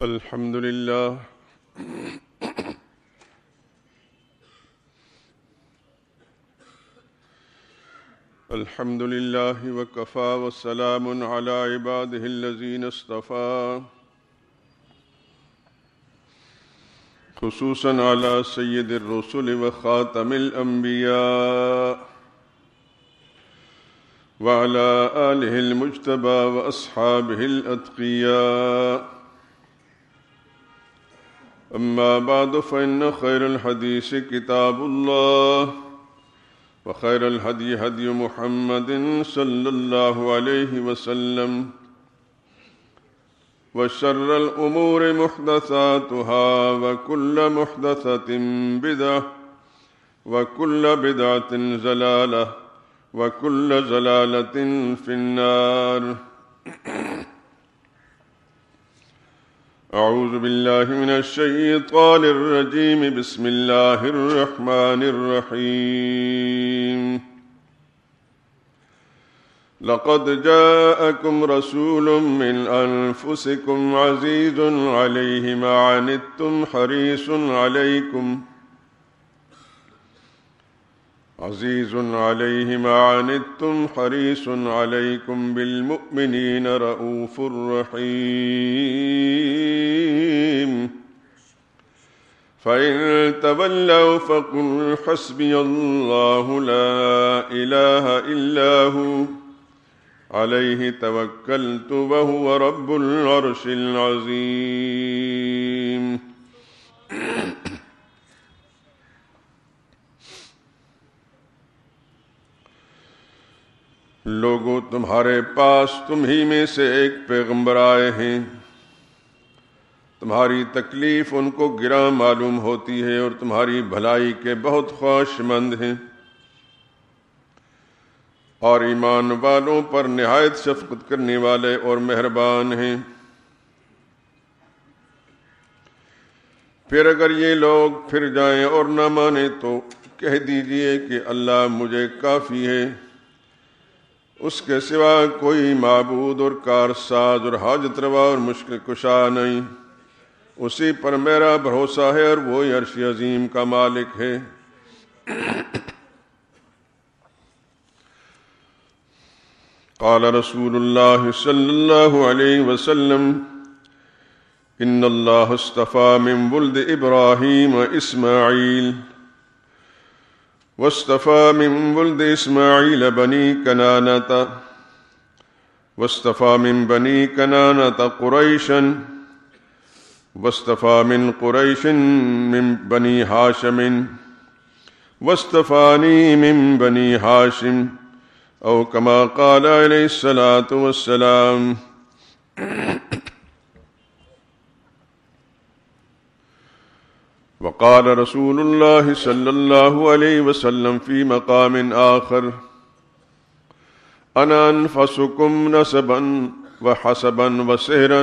الحمد لله الحمد لله وكفى والسلام على عباده الذين اصطفى خصوصا على سيد الرسل وخاتم الأنبياء وعلى آله المجتبى وأصحابه الأتقياء. أما بعد فإن خير الحديث كتاب الله وخير الهدي هدي محمد صلى الله عليه وسلم وشر الأمور محدثاتها وكل محدثة بدعة وكل بدعة ضلالة وكل ضلالة في النار. أعوذ بالله من الشيطان الرجيم. بسم الله الرحمن الرحيم. لقد جاءكم رسول من أنفسكم عزيز عليه ما عنتم حريص عليكم بالمؤمنين رؤوف رحيم. فإن تولوا فقل حسبي الله لا إله إلا هو عليه توكلت وهو رب العرش العظيم. لوگو تمہارے پاس تم ہی میں سے ایک پیغمبر آئے ہیں. تمہاری تکلیف ان کو گراں معلوم ہوتی ہے اور تمہاری بھلائی کے بہت خواہش مند ہیں، اور ایمان والوں پر نہایت شفقت کرنے والے اور مہربان ہیں. پھر اگر یہ لوگ پھر جائیں اور نہ مانیں تو کہہ دیجئے کہ اللہ مجھے کافی ہے، اس کے سوا کوئی معبود اور کارساز اور حاجت روا اور مشکل کشا نہیں. اسی پر میرا بھروسہ ہے اور وہی عرش عظیم کا مالک ہے. قال رسول اللہ صلی اللہ علیہ وسلم ان اللہ اصطفى من ولد ابراہیم اسماعیل واصطفى من ولد اسماعیل بنی کنانۃ واصطفى من بنی کنانۃ قریشا واصطفى من قریش من بنی ہاشم واصطفانی من بنی ہاشم او کما قال علیہ الصلاۃ والسلام. وقال رسول اللہ صلی اللہ علیہ وسلم فی مقام آخر انا انفسکم نسبا وحسبا وسہرا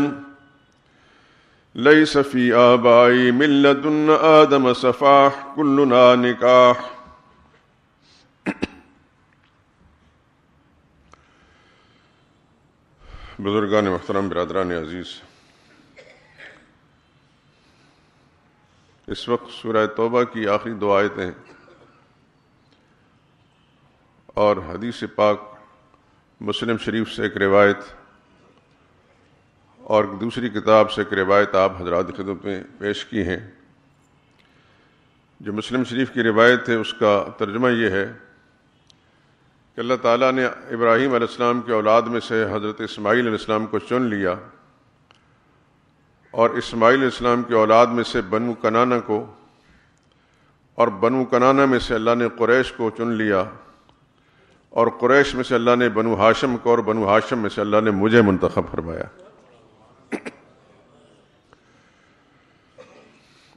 لیس فی آبائی من لدن آدم صفاح کلنا نکاح. بزرگان محترم، برادران عزیز، اس وقت سورہ توبہ کی آخری دو آیتیں اور حدیث پاک مسلم شریف سے ایک روایت اور دوسری کتاب سے ایک روایت آپ حضرات کی خدمت میں پیش کی ہیں. جو مسلم شریف کی روایت ہے اس کا ترجمہ یہ ہے کہ اللہ تعالیٰ نے ابراہیم علیہ السلام کے اولاد میں سے حضرت اسماعیل علیہ السلام کو چن لیا، اور اسماعیل علیہ السلام کی اولاد میں سے بنو کنانہ کو، اور بنو کنانہ میں سے اللہ نے قریش کو چن لیا، اور قریش میں سے اللہ نے بنو ہاشم کو، اور بنو ہاشم میں سے اللہ نے مجھے منتخب فرمایا.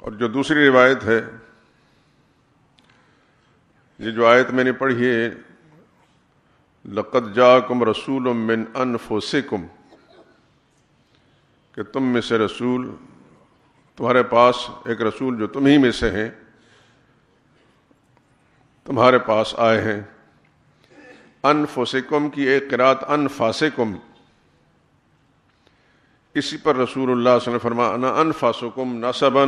اور جو دوسری روایت ہے، یہ جو آیت میں نے پڑھی ہے، لقد جاءکم رسول من انفسکم، کہ تم میں سے رسول، تمہارے پاس ایک رسول جو تم ہی میں سے ہیں، تمہارے پاس آئے ہیں. انفسکم کی ایک قرات انفاسکم، اسی پر رسول اللہ صلی اللہ علیہ وسلم فرمایا انا انفسکم نسبا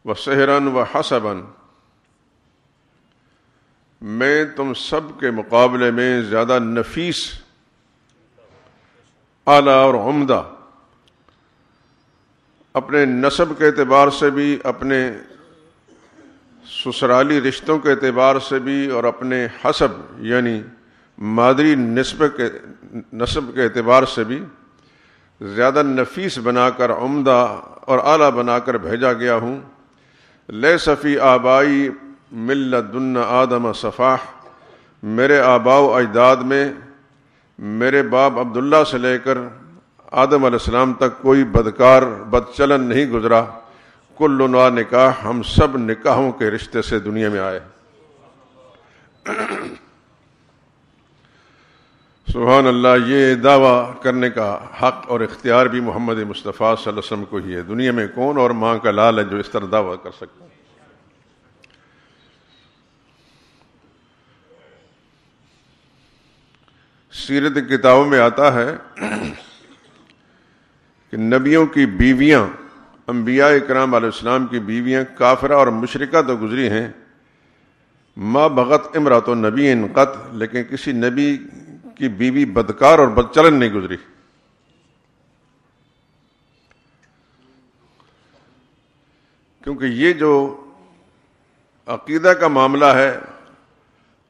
وسحرا وحسبا، میں تم سب کے مقابلے میں زیادہ نفیس، اعلیٰ اور عمدہ، اپنے نسب کے اعتبار سے بھی، اپنے سسرالی رشتوں کے اعتبار سے بھی، اور اپنے حسب یعنی مادری نسب کے اعتبار سے بھی زیادہ نفیس بنا کر، عمدہ اور اعلیٰ بنا کر بھیجا گیا ہوں۔ لیس فی آبائی من لدن آدم صفاح، میرے آباء و اجداد میں میرے باپ عبداللہ سے لے کر آدم علیہ السلام تک کوئی بدکار بد چلن نہیں گزرا۔ کل نکاح، ہم سب نکاحوں کے رشتے سے دنیا میں آئے۔ سبحان اللہ، یہ دعویٰ کرنے کا حق اور اختیار بھی محمد مصطفیٰ صلی اللہ علیہ وسلم کو ہی ہے۔ دنیا میں کون اور ماں کا لال ہے جو اس طرح دعویٰ کر سکتا ہے؟ سیرت کتابوں میں آتا ہے کہ نبیوں کی بیویاں، انبیاء کرام علیہ السلام کی بیویاں کافرہ اور مشرکہ تو گزری ہیں، ما بغت امرأۃ نبی قط، لیکن کسی نبی کی بیوی بدکار اور بدچلن نہیں گزری۔ کیونکہ یہ جو عقیدہ کا معاملہ ہے،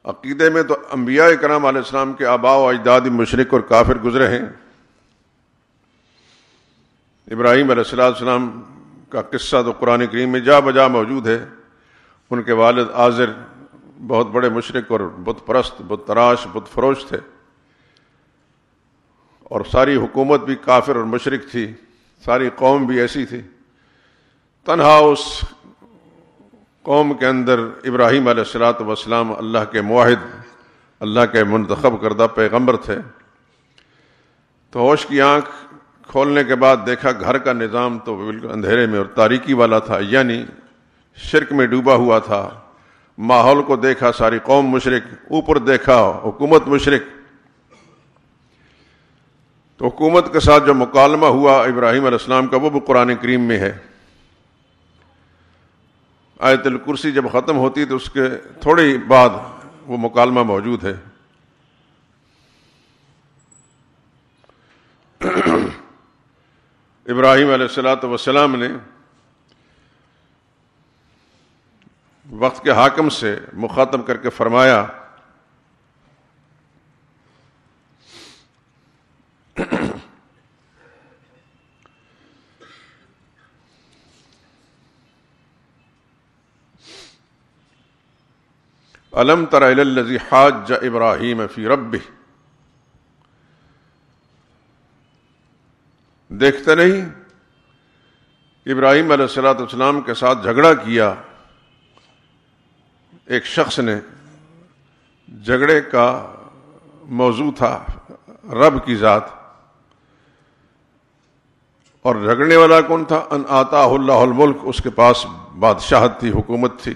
عقیدے میں تو انبیاء کرام علیہ السلام کے آباء و اجداد مشرک اور کافر گزرے ہیں۔ ابراہیم علیہ السلام کا قصہ تو قرآن کریم میں جا بجا موجود ہے۔ ان کے والد آزر بہت بڑے مشرک اور بت پرست، بت تراش، بت فروش تھے، اور ساری حکومت بھی کافر اور مشرک تھی، ساری قوم بھی ایسی تھی۔ تنہا اس قوم کے اندر ابراہیم علیہ السلام اللہ کے موحد، اللہ کے منتخب کردہ پیغمبر تھے۔ تو ہوش کی آنکھ کھولنے کے بعد دیکھا گھر کا نظام تو بالکل اندھیرے میں اور تاریکی والا تھا، یعنی شرک میں ڈوبا ہوا تھا۔ ماحول کو دیکھا، ساری قوم مشرک، اوپر دیکھا حکومت مشرک۔ تو حکومت کے ساتھ جو مکالمہ ہوا ابراہیم علیہ السلام کا، وہ بھی قرآن کریم میں ہے۔ آیت الکرسی جب ختم ہوتی تو اس کے تھوڑی بعد وہ مکالمہ موجود ہے۔ ابراہیم علیہ السلام نے وقت کے حاکم سے مخاطب کر کے فرمایا الم تر الی الذی حاج ابراہیم فی ربہ، دیکھتے نہیں ابراہیم علیہ السلام کے ساتھ جھگڑا کیا ایک شخص نے۔ جھگڑے کا موضوع تھا رب کی ذات، اور جھگڑنے والا کون تھا؟ ان آتاہ اللہ الملک، اس کے پاس بادشاہت تھی، حکومت تھی۔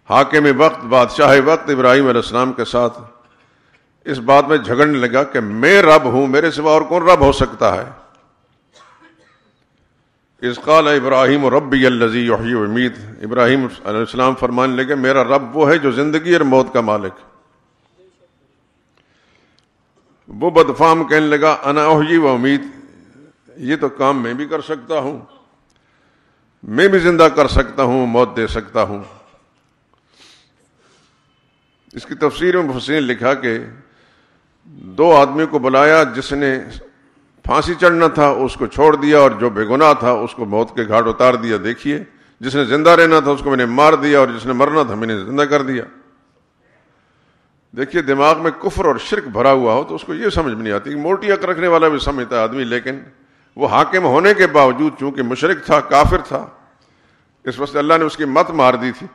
حاکم وقت، بادشاہ وقت ابراہیم علیہ السلام کے ساتھ اس بات میں جھگڑنے لگا کہ میں رب ہوں، میرے سوا اور کون رب ہو سکتا ہے؟ اذ قال ابراہیم ربی الذی یحیی و یمیت، ابراہیم علیہ السلام فرمانے لگے میرا رب وہ ہے جو زندگی اور موت کا مالک۔ وہ بدفام کہنے لگا انا احیی و امیت، یہ تو کام میں بھی کر سکتا ہوں، میں بھی زندہ کر سکتا ہوں، موت دے سکتا ہوں۔ اس کی تفسیر میں مفسرین نے لکھا کہ دو آدمی کو بلایا، جس نے پھانسی چڑھنا تھا اس کو چھوڑ دیا، اور جو بے گناہ تھا اس کو موت کے گھاٹ اتار دیا۔ دیکھیے، جس نے زندہ رہنا تھا اس کو میں نے مار دیا، اور جس نے مرنا تھا میں نے زندہ کر دیا۔ دیکھیے، دماغ میں کفر اور شرک بھرا ہوا ہو تو اس کو یہ سمجھ میں نہیں آتی۔ موٹی عقل رکھنے والا بھی سمجھتا ہے آدمی، لیکن وہ حاکم ہونے کے باوجود چونکہ مشرک تھا، کافر تھا، اس واسطے اللہ نے اس کی مت مار دی تھی۔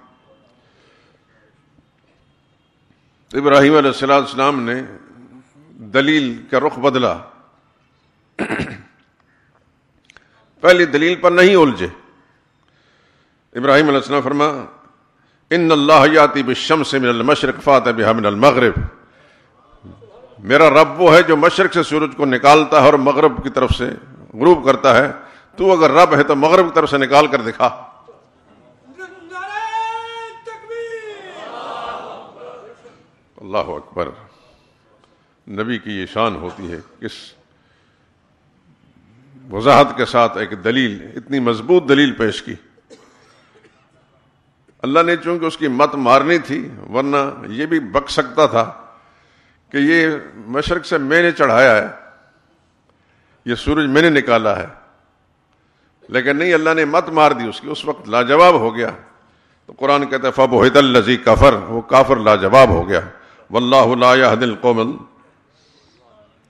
ابراہیم علیہ السلام نے دلیل کا رخ بدلا، پہلی دلیل پر نہیں الجھے۔ ابراہیم علیہ السلام فرما ان اللہ یاتی بالشمس من المشرق فات بها من المغرب، میرا رب وہ ہے جو مشرق سے سورج کو نکالتا ہے اور مغرب کی طرف سے غروب کرتا ہے. تو اگر رب ہے تو مغرب کی طرف سے نکال کر دکھا. اللہ اکبر. نبی کی یہ شان ہوتی ہے. کس وضاحت کے ساتھ ایک دلیل، اتنی مضبوط دلیل پیش کی. اللہ نے چونکہ اس کی مت مارنی تھی، ورنہ یہ بھی بک سکتا تھا کہ یہ مشرق سے میں نے چڑھایا ہے، یہ سورج میں نے نکالا ہے. لیکن نہیں، اللہ نے مت مار دی اس کی. اس وقت لاجواب ہو گیا. تو قرآن کہتا ہے فَبُہِتَ الَّذِي کفر، وہ کافر لاجواب ہو گیا. واللہ لا یہدی القوم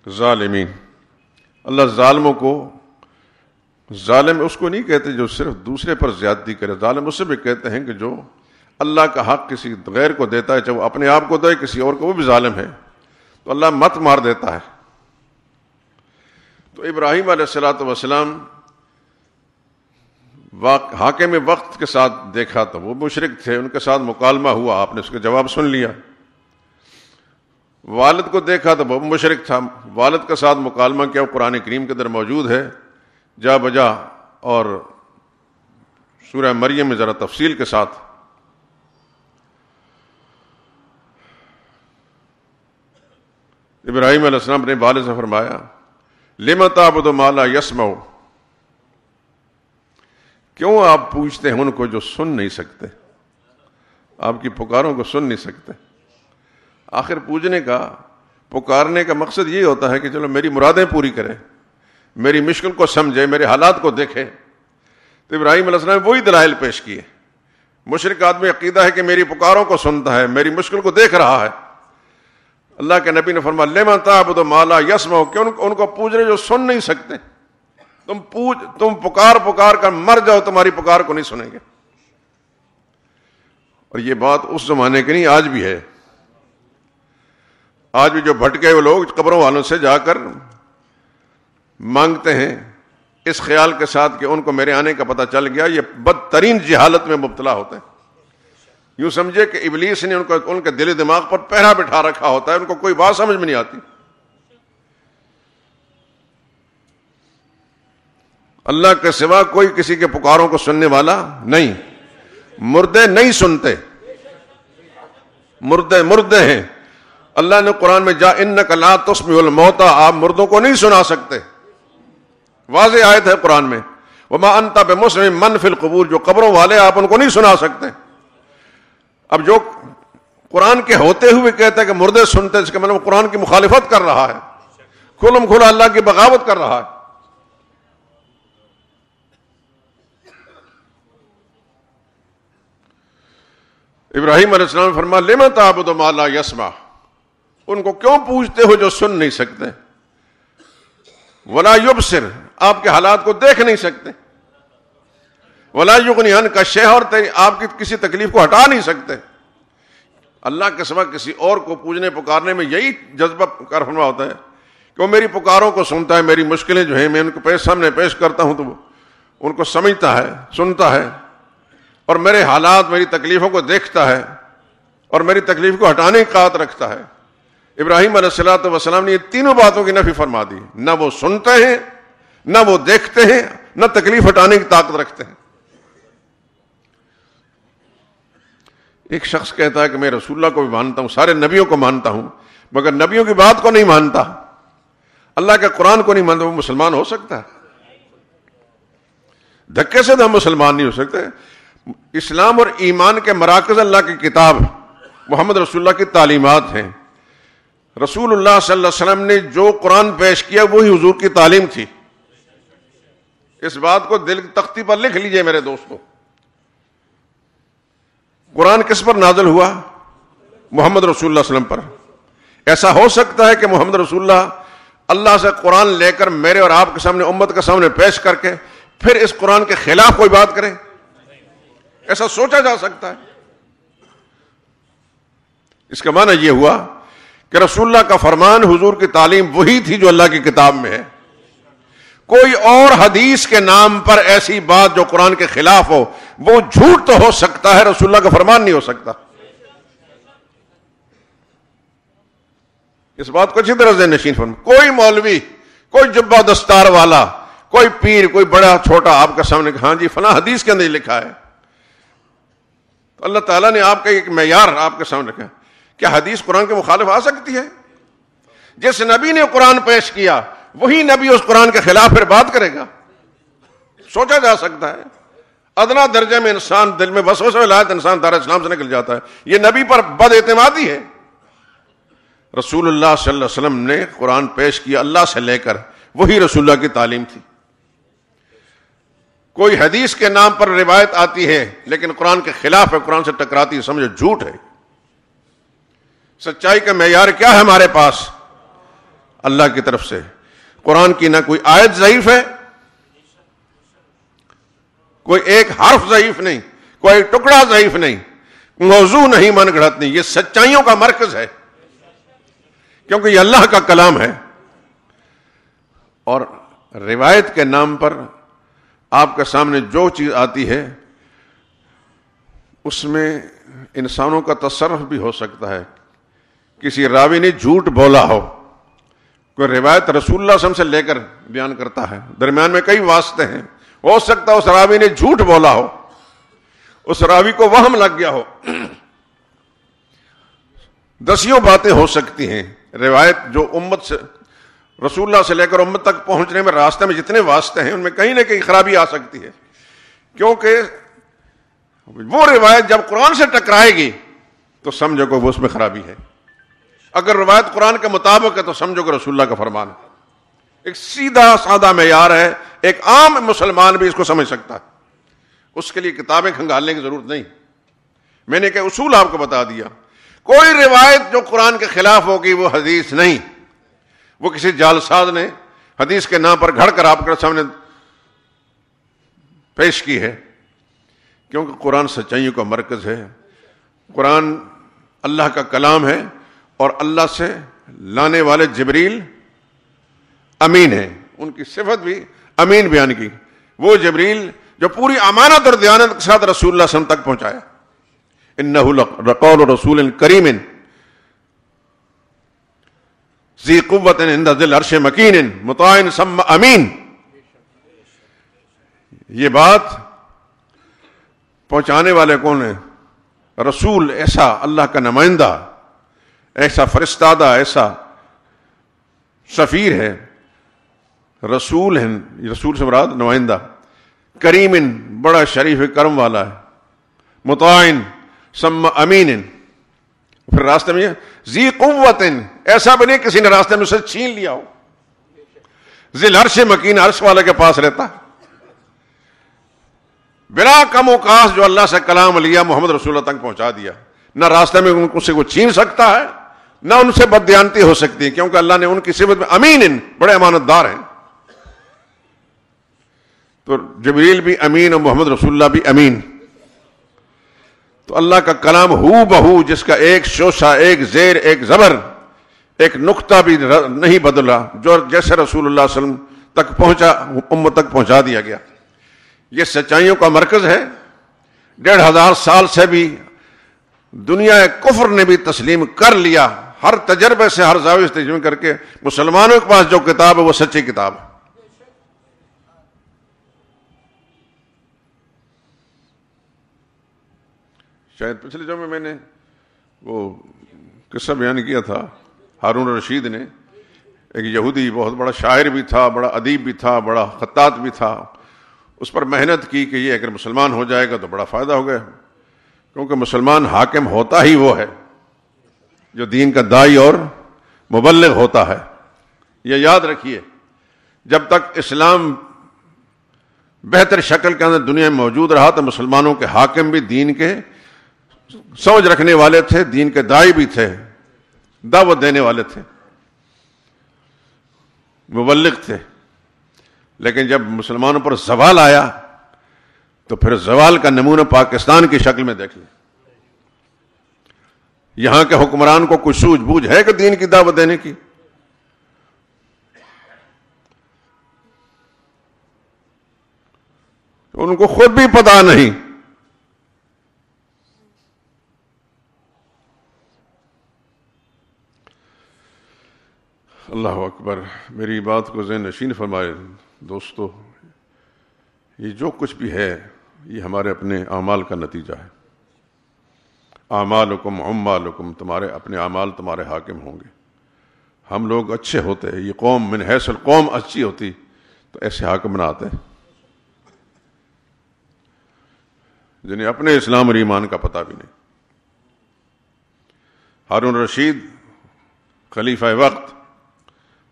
الظالمین. اللہ ظالموں کو، ظالم اس کو نہیں کہتے جو صرف دوسرے پر زیادتی کرے. ظالم اسے بھی کہتے ہیں کہ جو اللہ کا حق کسی غیر کو دیتا ہے، چاہے وہ اپنے آپ کو دے کسی اور کو، وہ بھی ظالم ہے. تو اللہ مت مار دیتا ہے. تو ابراہیم علیہ السلام حاکم وقت کے ساتھ دیکھا تو وہ مشرک تھے، ان کے ساتھ مکالمہ ہوا، آپ نے اس کا جواب سن لیا. والد کو دیکھا تو وہ مشرک تھا، والد کے ساتھ مکالمہ کیا. قرآن کریم کے اندر موجود ہے جا بجا، اور سورہ مریم میں ذرا تفصیل کے ساتھ. ابراہیم علیہ السلام نے والد سے فرمایا لِمَ تَعْبُدُ مَا لَا يَسْمَعُ، کیوں آپ پوچھتے ہیں ان کو جو سن نہیں سکتے، آپ کی پکاروں کو سن نہیں سکتے. آخر پوجنے کا، پکارنے کا مقصد یہ ہوتا ہے کہ چلو میری مرادیں پوری کرے، میری مشکل کو سمجھے، میرے حالات کو دیکھے. تو ابراہیم علیہ السلام نے وہی دلائل پیش کیے. مشرک آدمی عقیدہ ہے کہ میری پکاروں کو سنتا ہے، میری مشکل کو دیکھ رہا ہے. اللہ کے نبی نے فرمایا لِمَ تَعْبُدُ مَا لَا يَسْمَعُ، کہ ان کو پوج رہے جو سن نہیں سکتے. تم پکار کر مر جاؤ، تمہاری پکار کو نہیں سنیں گے. اور یہ بات اس زمانے کی نہیں، آج بھی ہے. آج بھی جو بھٹکے ہوئے لوگ قبروں والوں سے جا کر مانگتے ہیں اس خیال کے ساتھ کہ ان کو میرے آنے کا پتہ چل گیا، یہ بدترین جہالت میں مبتلا ہوتے ہیں. یوں سمجھے کہ ابلیس نے ان کے دل دماغ پر پہرا بٹھا رکھا ہوتا ہے، ان کو کوئی بات سمجھ میں نہیں آتی. اللہ کے سوا کوئی کسی کے پکاروں کو سننے والا نہیں. مردے نہیں سنتے، مردے ہیں. اللہ نے قرآن میں جا انک لا تسمع الموتى، آپ مردوں کو نہیں سنا سکتے. واضح آیت ہے قرآن میں. وما انت بمسمع من فی القبور، جو قبروں والے آپ ان کو نہیں سنا سکتے. اب جو قرآن کے ہوتے ہوئے کہتا ہے کہ مردے سنتے، اس کا مطلب قرآن کی مخالفت کر رہا ہے، کھلم کھلا اللہ کی بغاوت کر رہا ہے. ابراہیم علیہ السلام نے فرمایا لِمَ تَعْبُدُ مَا لَا يَسْمَعُ، ان کو کیوں پوچھتے ہو جو سن نہیں سکتے. وَلَا يُبْصِرُ، آپ کے حالات کو دیکھ نہیں سکتے. وَلَا يُغْنِي عَنْكَ شَيْئًا، اور آپ کی کسی تکلیف کو ہٹا نہیں سکتے. اللہ کے سوا کسی اور کو پوجنے پکارنے میں یہی جذبہ کارفرما ہوتا ہے کہ وہ میری پکاروں کو سنتا ہے، میری مشکلیں جو ہیں میں ان کو سامنے پیش کرتا ہوں تو وہ ان کو سمجھتا ہے، سنتا ہے، اور میرے حالات، میری تکلیفوں کو دیکھتا ہے اور میری تکلیف کو ہٹانے کی قوت رکھتا ہے. ابراہیم علیہ السلام نے یہ تینوں باتوں کی نفی فرما دی. نہ وہ سنتے ہیں، نہ وہ دیکھتے ہیں، نہ تکلیف ہٹانے کی طاقت رکھتے ہیں. ایک شخص کہتا ہے کہ میں رسول اللہ کو بھی مانتا ہوں، سارے نبیوں کو مانتا ہوں، مگر نبیوں کی بات کو نہیں مانتا، اللہ کے قرآن کو نہیں مانتا. وہ مسلمان ہو سکتا ہے؟ دھکے سے تو ہم مسلمان نہیں ہو سکتے. اسلام اور ایمان کے مراکز اللہ کی کتاب محمد رسول اللہ کی تعلیمات ہیں. رسول اللہ صلی اللہ علیہ وسلم نے جو قرآن پیش کیا وہی حضور کی تعلیم تھی. اس بات کو دل کی تختی پر لکھ لیجئے میرے دوستو. قرآن کس پر نازل ہوا؟ محمد رسول اللہ صلی اللہ علیہ وسلم پر. ایسا ہو سکتا ہے کہ محمد رسول اللہ اللہ سے قرآن لے کر میرے اور آپ کے سامنے، امت کے سامنے پیش کر کے پھر اس قرآن کے خلاف کوئی بات کرے؟ ایسا سوچا جا سکتا ہے؟ اس کا معنی یہ ہوا کہ رسول اللہ کا فرمان، حضور کی تعلیم وہی تھی جو اللہ کی کتاب میں ہے. کوئی اور حدیث کے نام پر ایسی بات جو قرآن کے خلاف ہو وہ جھوٹ تو ہو سکتا ہے، رسول اللہ کا فرمان نہیں ہو سکتا. اس بات کو اچھی طرح ذہن نشین فرما. کوئی مولوی، کوئی جبہ دستار والا، کوئی پیر، کوئی بڑا چھوٹا آپ کے سامنے ہاں جی فلاں حدیث کے اندر لکھا ہے، تو اللہ تعالیٰ نے آپ کا ایک معیار آپ کے سامنے رکھا. کیا حدیث قرآن کے مخالف آ سکتی ہے؟ جس نبی نے قرآن پیش کیا وہی نبی اس قرآن کے خلاف پھر بات کرے گا؟ سوچا جا سکتا ہے؟ ادنا درجے میں انسان دل میں وسوسہ لائے انسان دار اسلام سے نکل جاتا ہے. یہ نبی پر بد اعتمادی ہے. رسول اللہ صلی اللہ علیہ وسلم نے قرآن پیش کیا اللہ سے لے کر، وہی رسول اللہ کی تعلیم تھی. کوئی حدیث کے نام پر روایت آتی ہے لیکن قرآن کے خلاف ہے، قرآن سے ٹکراتی ہے، سمجھو جھوٹ ہے. سچائی کا معیار کیا ہے ہمارے پاس؟ اللہ کی طرف سے قرآن کی نہ کوئی آیت ضعیف ہے، کوئی ایک حرف ضعیف نہیں، کوئی ٹکڑا ضعیف نہیں، موضوع نہیں، من گھڑت نہیں. یہ سچائیوں کا مرکز ہے کیونکہ یہ اللہ کا کلام ہے. اور روایت کے نام پر آپ کے سامنے جو چیز آتی ہے اس میں انسانوں کا تصرف بھی ہو سکتا ہے. کسی راوی نے جھوٹ بولا ہو، کوئی روایت رسول اللہ صلی اللہ علیہ وسلم سے لے کر بیان کرتا ہے، درمیان میں کئی واسطے ہیں، ہو سکتا ہے اس راوی نے جھوٹ بولا ہو، اس راوی کو وہم لگ گیا ہو، دسیوں باتیں ہو سکتی ہیں. روایت جو امت سے رسول اللہ سے لے کر امت تک پہنچنے میں راستے میں جتنے واسطے ہیں ان میں کہیں نہ کہیں خرابی آ سکتی ہے، کیونکہ وہ روایت جب قرآن سے ٹکرائے گی تو سمجھو کہ وہ اس میں خرابی ہے. اگر روایت قرآن کے مطابق ہے تو سمجھو کہ رسول اللہ کا فرمان ہے. ایک سیدھا سادہ معیار ہے، ایک عام مسلمان بھی اس کو سمجھ سکتا ہے. اس کے لیے کتابیں کھنگالنے کی ضرورت نہیں. میں نے کہ اصول آپ کو بتا دیا. کوئی روایت جو قرآن کے خلاف ہوگی وہ حدیث نہیں، وہ کسی جعلساز نے حدیث کے نام پر گھڑ کر آپ کے سامنے پیش کی ہے. کیونکہ قرآن سچائیوں کا مرکز ہے، قرآن اللہ کا کلام ہے، اور اللہ سے لانے والے جبریل امین ہیں. ان کی صفت بھی امین بیان کی. وہ جبریل جو پوری امانت اور دیانت کے ساتھ رسول اللہ صلی اللہ علیہ وسلم تک پہنچایا. انہ لقول رسول کریم ذی قوت عند ذی العرش مکین مطاع ثم امین. یہ بات پہنچانے والے کون ہیں؟ رسول، ایسا اللہ کا نمائندہ، ایسا فرستادہ، ایسا سفیر ہے. رسول ہیں، رسول سے مراد نمائندہ. کریم، بڑا شریف کرم والا ہے. مطاع ثم امین. پھر راستے میں ذی قوت، ایسا بھی نہیں کسی نے راستے میں سے چھین لیا ہو. ذی العرش مکین، عرش والے کے پاس رہتا ہے. بلا کم و کاس جو اللہ سے کلام لیا محمد رسول اللہ تک پہنچا دیا. نہ راستے میں ان سے کوئی چھین سکتا ہے، نہ ان سے بددیانتی ہو سکتی ہے، کیونکہ اللہ نے ان کی صفت میں امین، بڑے امانت دار ہیں. تو جبریل بھی امین اور محمد رسول اللہ بھی امین. تو اللہ کا کلام ہو بہو، جس کا ایک شوشہ، ایک زیر، ایک زبر، ایک نقطہ بھی نہیں بدلا، جو جیسے رسول اللہ صلی اللہ علیہ وسلم تک پہنچا امت تک پہنچا دیا گیا. یہ سچائیوں کا مرکز ہے. 1500 سال سے بھی دنیا کفر نے بھی تسلیم کر لیا. ہر تجربے سے، ہر زاویے سے تجربہ کر کے مسلمانوں کے پاس جو کتاب ہے وہ سچی کتاب ہے. شاید پچھلے جمعے میں نے وہ قصہ بیان کیا تھا. ہارون رشید نے، ایک یہودی بہت بڑا شاعر بھی تھا، بڑا ادیب بھی تھا، بڑا خطاط بھی تھا، اس پر محنت کی کہ یہ اگر مسلمان ہو جائے گا تو بڑا فائدہ ہوگا. کیونکہ مسلمان حاکم ہوتا ہی وہ ہے جو دین کا داعی اور مبلغ ہوتا ہے. یہ یاد رکھیے، جب تک اسلام بہتر شکل کے اندر دنیا میں موجود رہا تو مسلمانوں کے حاکم بھی دین کے سمجھ رکھنے والے تھے، دین کے داعی بھی تھے، دعوت دینے والے تھے، مبلغ تھے. لیکن جب مسلمانوں پر زوال آیا تو پھر زوال کا نمونہ پاکستان کی شکل میں دیکھ لیں. یہاں کے حکمران کو کچھ سوجھ بوجھ ہے کہ دین کی دعوت دینے کی؟ ان کو خود بھی پتہ نہیں. اکبر. میری بات کو ذہن نشین فرمائے دوستو، یہ جو کچھ بھی ہے یہ ہمارے اپنے اعمال کا نتیجہ ہے. اعمالکم عمالکم، تمہارے اپنے اعمال تمہارے حاکم ہوں گے. ہم لوگ اچھے ہوتے، یہ قوم من حیث القوم اچھی ہوتی تو ایسے حاکم نہ آتے جنہیں اپنے اسلام اور ایمان کا پتہ بھی نہیں. ہارون رشید خلیفہ وقت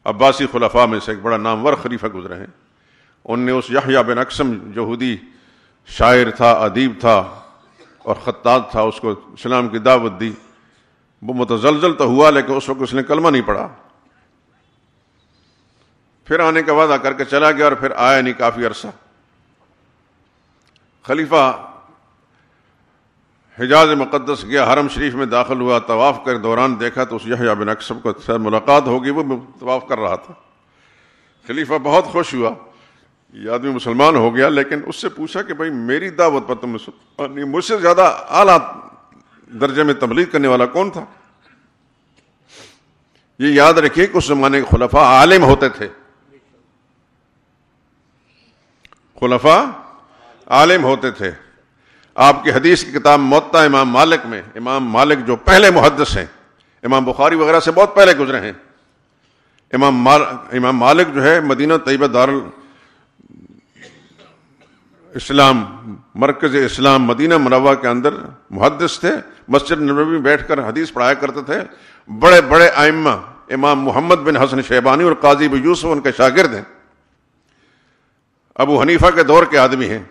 عباسی خلفاء میں سے ایک بڑا نامور خلیفہ گزرے ہیں. ان نے اس یحییٰ بن اقسم جو یہودی شاعر تھا، ادیب تھا اور خطاط تھا، اس کو اسلام کی دعوت دی. وہ متزلزل تو ہوا لیکن اس وقت اس نے کلمہ نہیں پڑھا. پھر آنے کا وعدہ کر کے چلا گیا اور پھر آیا نہیں کافی عرصہ. خلیفہ حجاز مقدس گیا، حرم شریف میں داخل ہوا، طواف کے دوران دیکھا تو اس یحییٰ بن اقسم کو ملاقات ہوگی، وہ طواف کر رہا تھا. خلیفہ بہت خوش ہوا، یہ آدمی مسلمان ہو گیا. لیکن اس سے پوچھا کہ بھائی میری دعوت پر تم نے مجھ سے زیادہ اعلیٰ درجے میں تبلیغ کرنے والا کون تھا؟ یہ یاد رکھیے کہ اس زمانے کے خلفاء عالم ہوتے تھے. خلفاء عالم ہوتے تھے. آپ کی حدیث کی کتاب موطا امام مالک میں، امام مالک جو پہلے محدث ہیں، امام بخاری وغیرہ سے بہت پہلے گزرے ہیں. امام مالک جو ہے مدینہ طیبہ دار اسلام، مرکز اسلام مدینہ منورہ کے اندر محدث تھے. مسجد نبوی میں بیٹھ کر حدیث پڑھایا کرتے تھے. بڑے بڑے ائمہ امام محمد بن حسن شیبانی اور قاضی ابو یوسف ان کے شاگرد ہیں. ابو حنیفہ کے دور کے آدمی ہیں.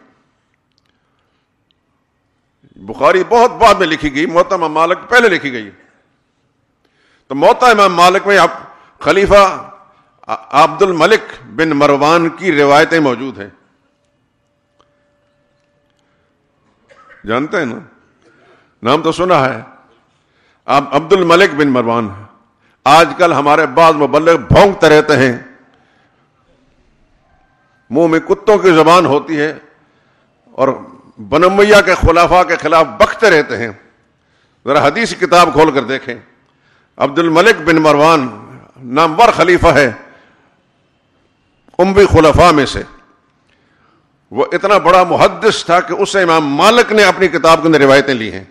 بخاری بہت بعد میں لکھی گئی، موطا امام مالک پہلے لکھی گئی. تو موطا امام مالک میں خلیفہ عبد الملک بن مروان کی روایتیں موجود ہیں. جانتے ہیں نا، نام تو سنا ہے. آپ عبد الملک بن مروان. آج کل ہمارے بعض مبلغ بھونکتے رہتے ہیں، منہ میں کتوں کی زبان ہوتی ہے اور بنو امیہ کے خلفاء کے خلاف بکتے رہتے ہیں. ذرا حدیث کی کتاب کھول کر دیکھیں. عبد الملک بن مروان نامور خلیفہ ہے، اموی خلفاء میں سے. وہ اتنا بڑا محدث تھا کہ اس سے امام مالک نے اپنی کتاب کے اندر روایتیں لی ہیں.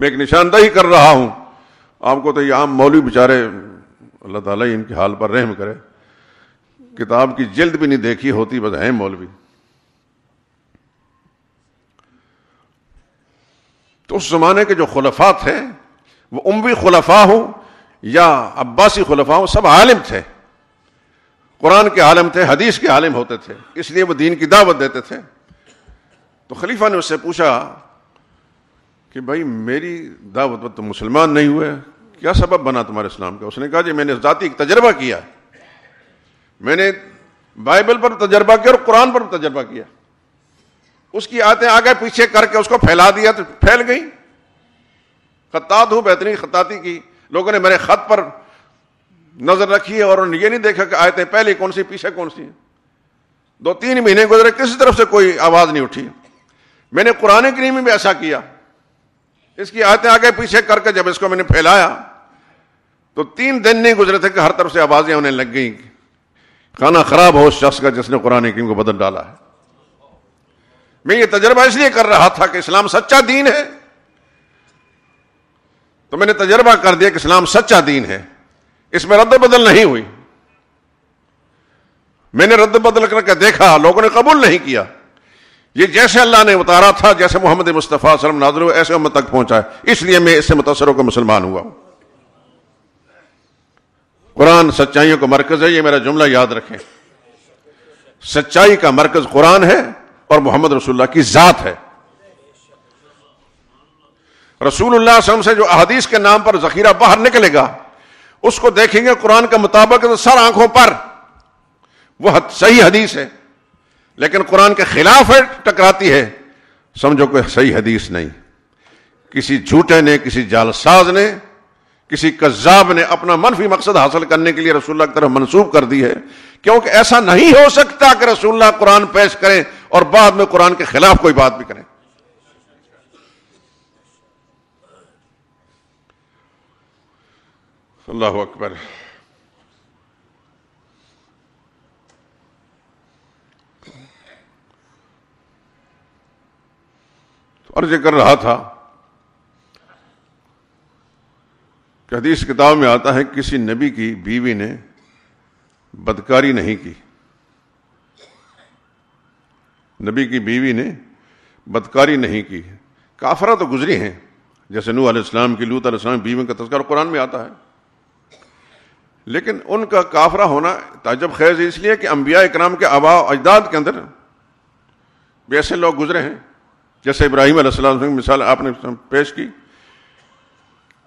میں ایک نشاندہی کر رہا ہوں آپ کو، تو یہ عام مولوی بیچارے، اللہ تعالیٰ ان کے حال پر رحم کرے، کتاب کی جلد بھی نہیں دیکھی ہوتی، بس ہیں مولوی. تو اس زمانے کے جو خلفاء تھے، وہ اموی خلفاء ہوں یا عباسی خلفاء ہوں، سب عالم تھے. قرآن کے عالم تھے، حدیث کے عالم ہوتے تھے، اس لیے وہ دین کی دعوت دیتے تھے. تو خلیفہ نے اس سے پوچھا کہ بھائی میری دعوت پر تم مسلمان نہیں ہوئے، کیا سبب بنا تمہارے اسلام کا؟ اس نے کہا جی میں نے ذاتی تجربہ کیا، میں نے بائبل پر تجربہ کیا اور قرآن پر تجربہ کیا. اس کی آیتیں آگے پیچھے کر کے اس کو پھیلا دیا تو پھیل گئی. خطاط ہوں، بہترین خطاطی کی. لوگوں نے میرے خط پر نظر رکھی ہے اور انہوں نے یہ نہیں دیکھا کہ آیتیں پہلے کون سی پیچھے کون سی ہیں. 2-3 مہینے گزرے، کسی طرف سے کوئی آواز نہیں اٹھی. میں نے قرآن کریم میں بھی ایسا کیا. اس کی آیتیں آگے پیچھے کر کے جب اس کو میں نے پھیلایا تو 3 دن نہیں گزرے تھے کہ ہر طرف سے آوازیں ہونے لگ گئیں. کھانا خراب ہو اس شخص کا جس نے قرآن کریم کو بدل ڈالا ہے. میں یہ تجربہ اس لیے کر رہا تھا کہ اسلام سچا دین ہے، تو میں نے تجربہ کر دیا کہ اسلام سچا دین ہے، اس میں رد بدل نہیں ہوئی. میں نے رد بدل کر کے دیکھا، لوگوں نے قبول نہیں کیا. یہ جیسے اللہ نے اتارا تھا، جیسے محمد مصطفیٰ صلی اللہ علیہ وسلم نازل ہوئے، ایسے امت تک پہنچا ہے. اس لیے میں اس سے متاثر ہو کر مسلمان ہوا ہوں. قرآن سچائیوں کا مرکز ہے، یہ میرا جملہ یاد رکھیں. سچائی کا مرکز قرآن ہے اور محمد رسول اللہ کی ذات ہے. رسول اللہ صلی اللہ علیہ وسلم سے جو احادیث کے نام پر ذخیرہ باہر نکلے گا، اس کو دیکھیں گے قرآن کا مطابق تو سر آنکھوں پر وہ صحیح حدیث ہے، لیکن قرآن کے خلاف ہے، ٹکراتی ہے، سمجھو کہ صحیح حدیث نہیں. کسی جھوٹے نے، کسی جالساز نے، کسی کذاب نے اپنا منفی مقصد حاصل کرنے کے لیے رسول اللہ کی طرف منسوب کر دی ہے. کیونکہ ایسا نہیں ہو سکتا کہ رسول اللہ قرآن پیش کریں اور بعد میں قرآن کے خلاف کوئی بات بھی کریں. اللہ اکبر. عرض کر رہا تھا کہ حدیث کتاب میں آتا ہے کسی نبی کی بیوی نے بدکاری نہیں کی. نبی کی بیوی نے بدکاری نہیں کی. کافرہ تو گزری ہیں، جیسے نوح علیہ السلام کی، لوط علیہ السلام کی بیوی کا تذکرہ قرآن میں آتا ہے، لیکن ان کا کافرہ ہونا تعجب خیز اس لیے کہ انبیاء اکرام کے آباء و اجداد کے اندر بھی ایسے لوگ گزرے ہیں. جیسے ابراہیم علیہ السلام کی مثال آپ نے پیش کی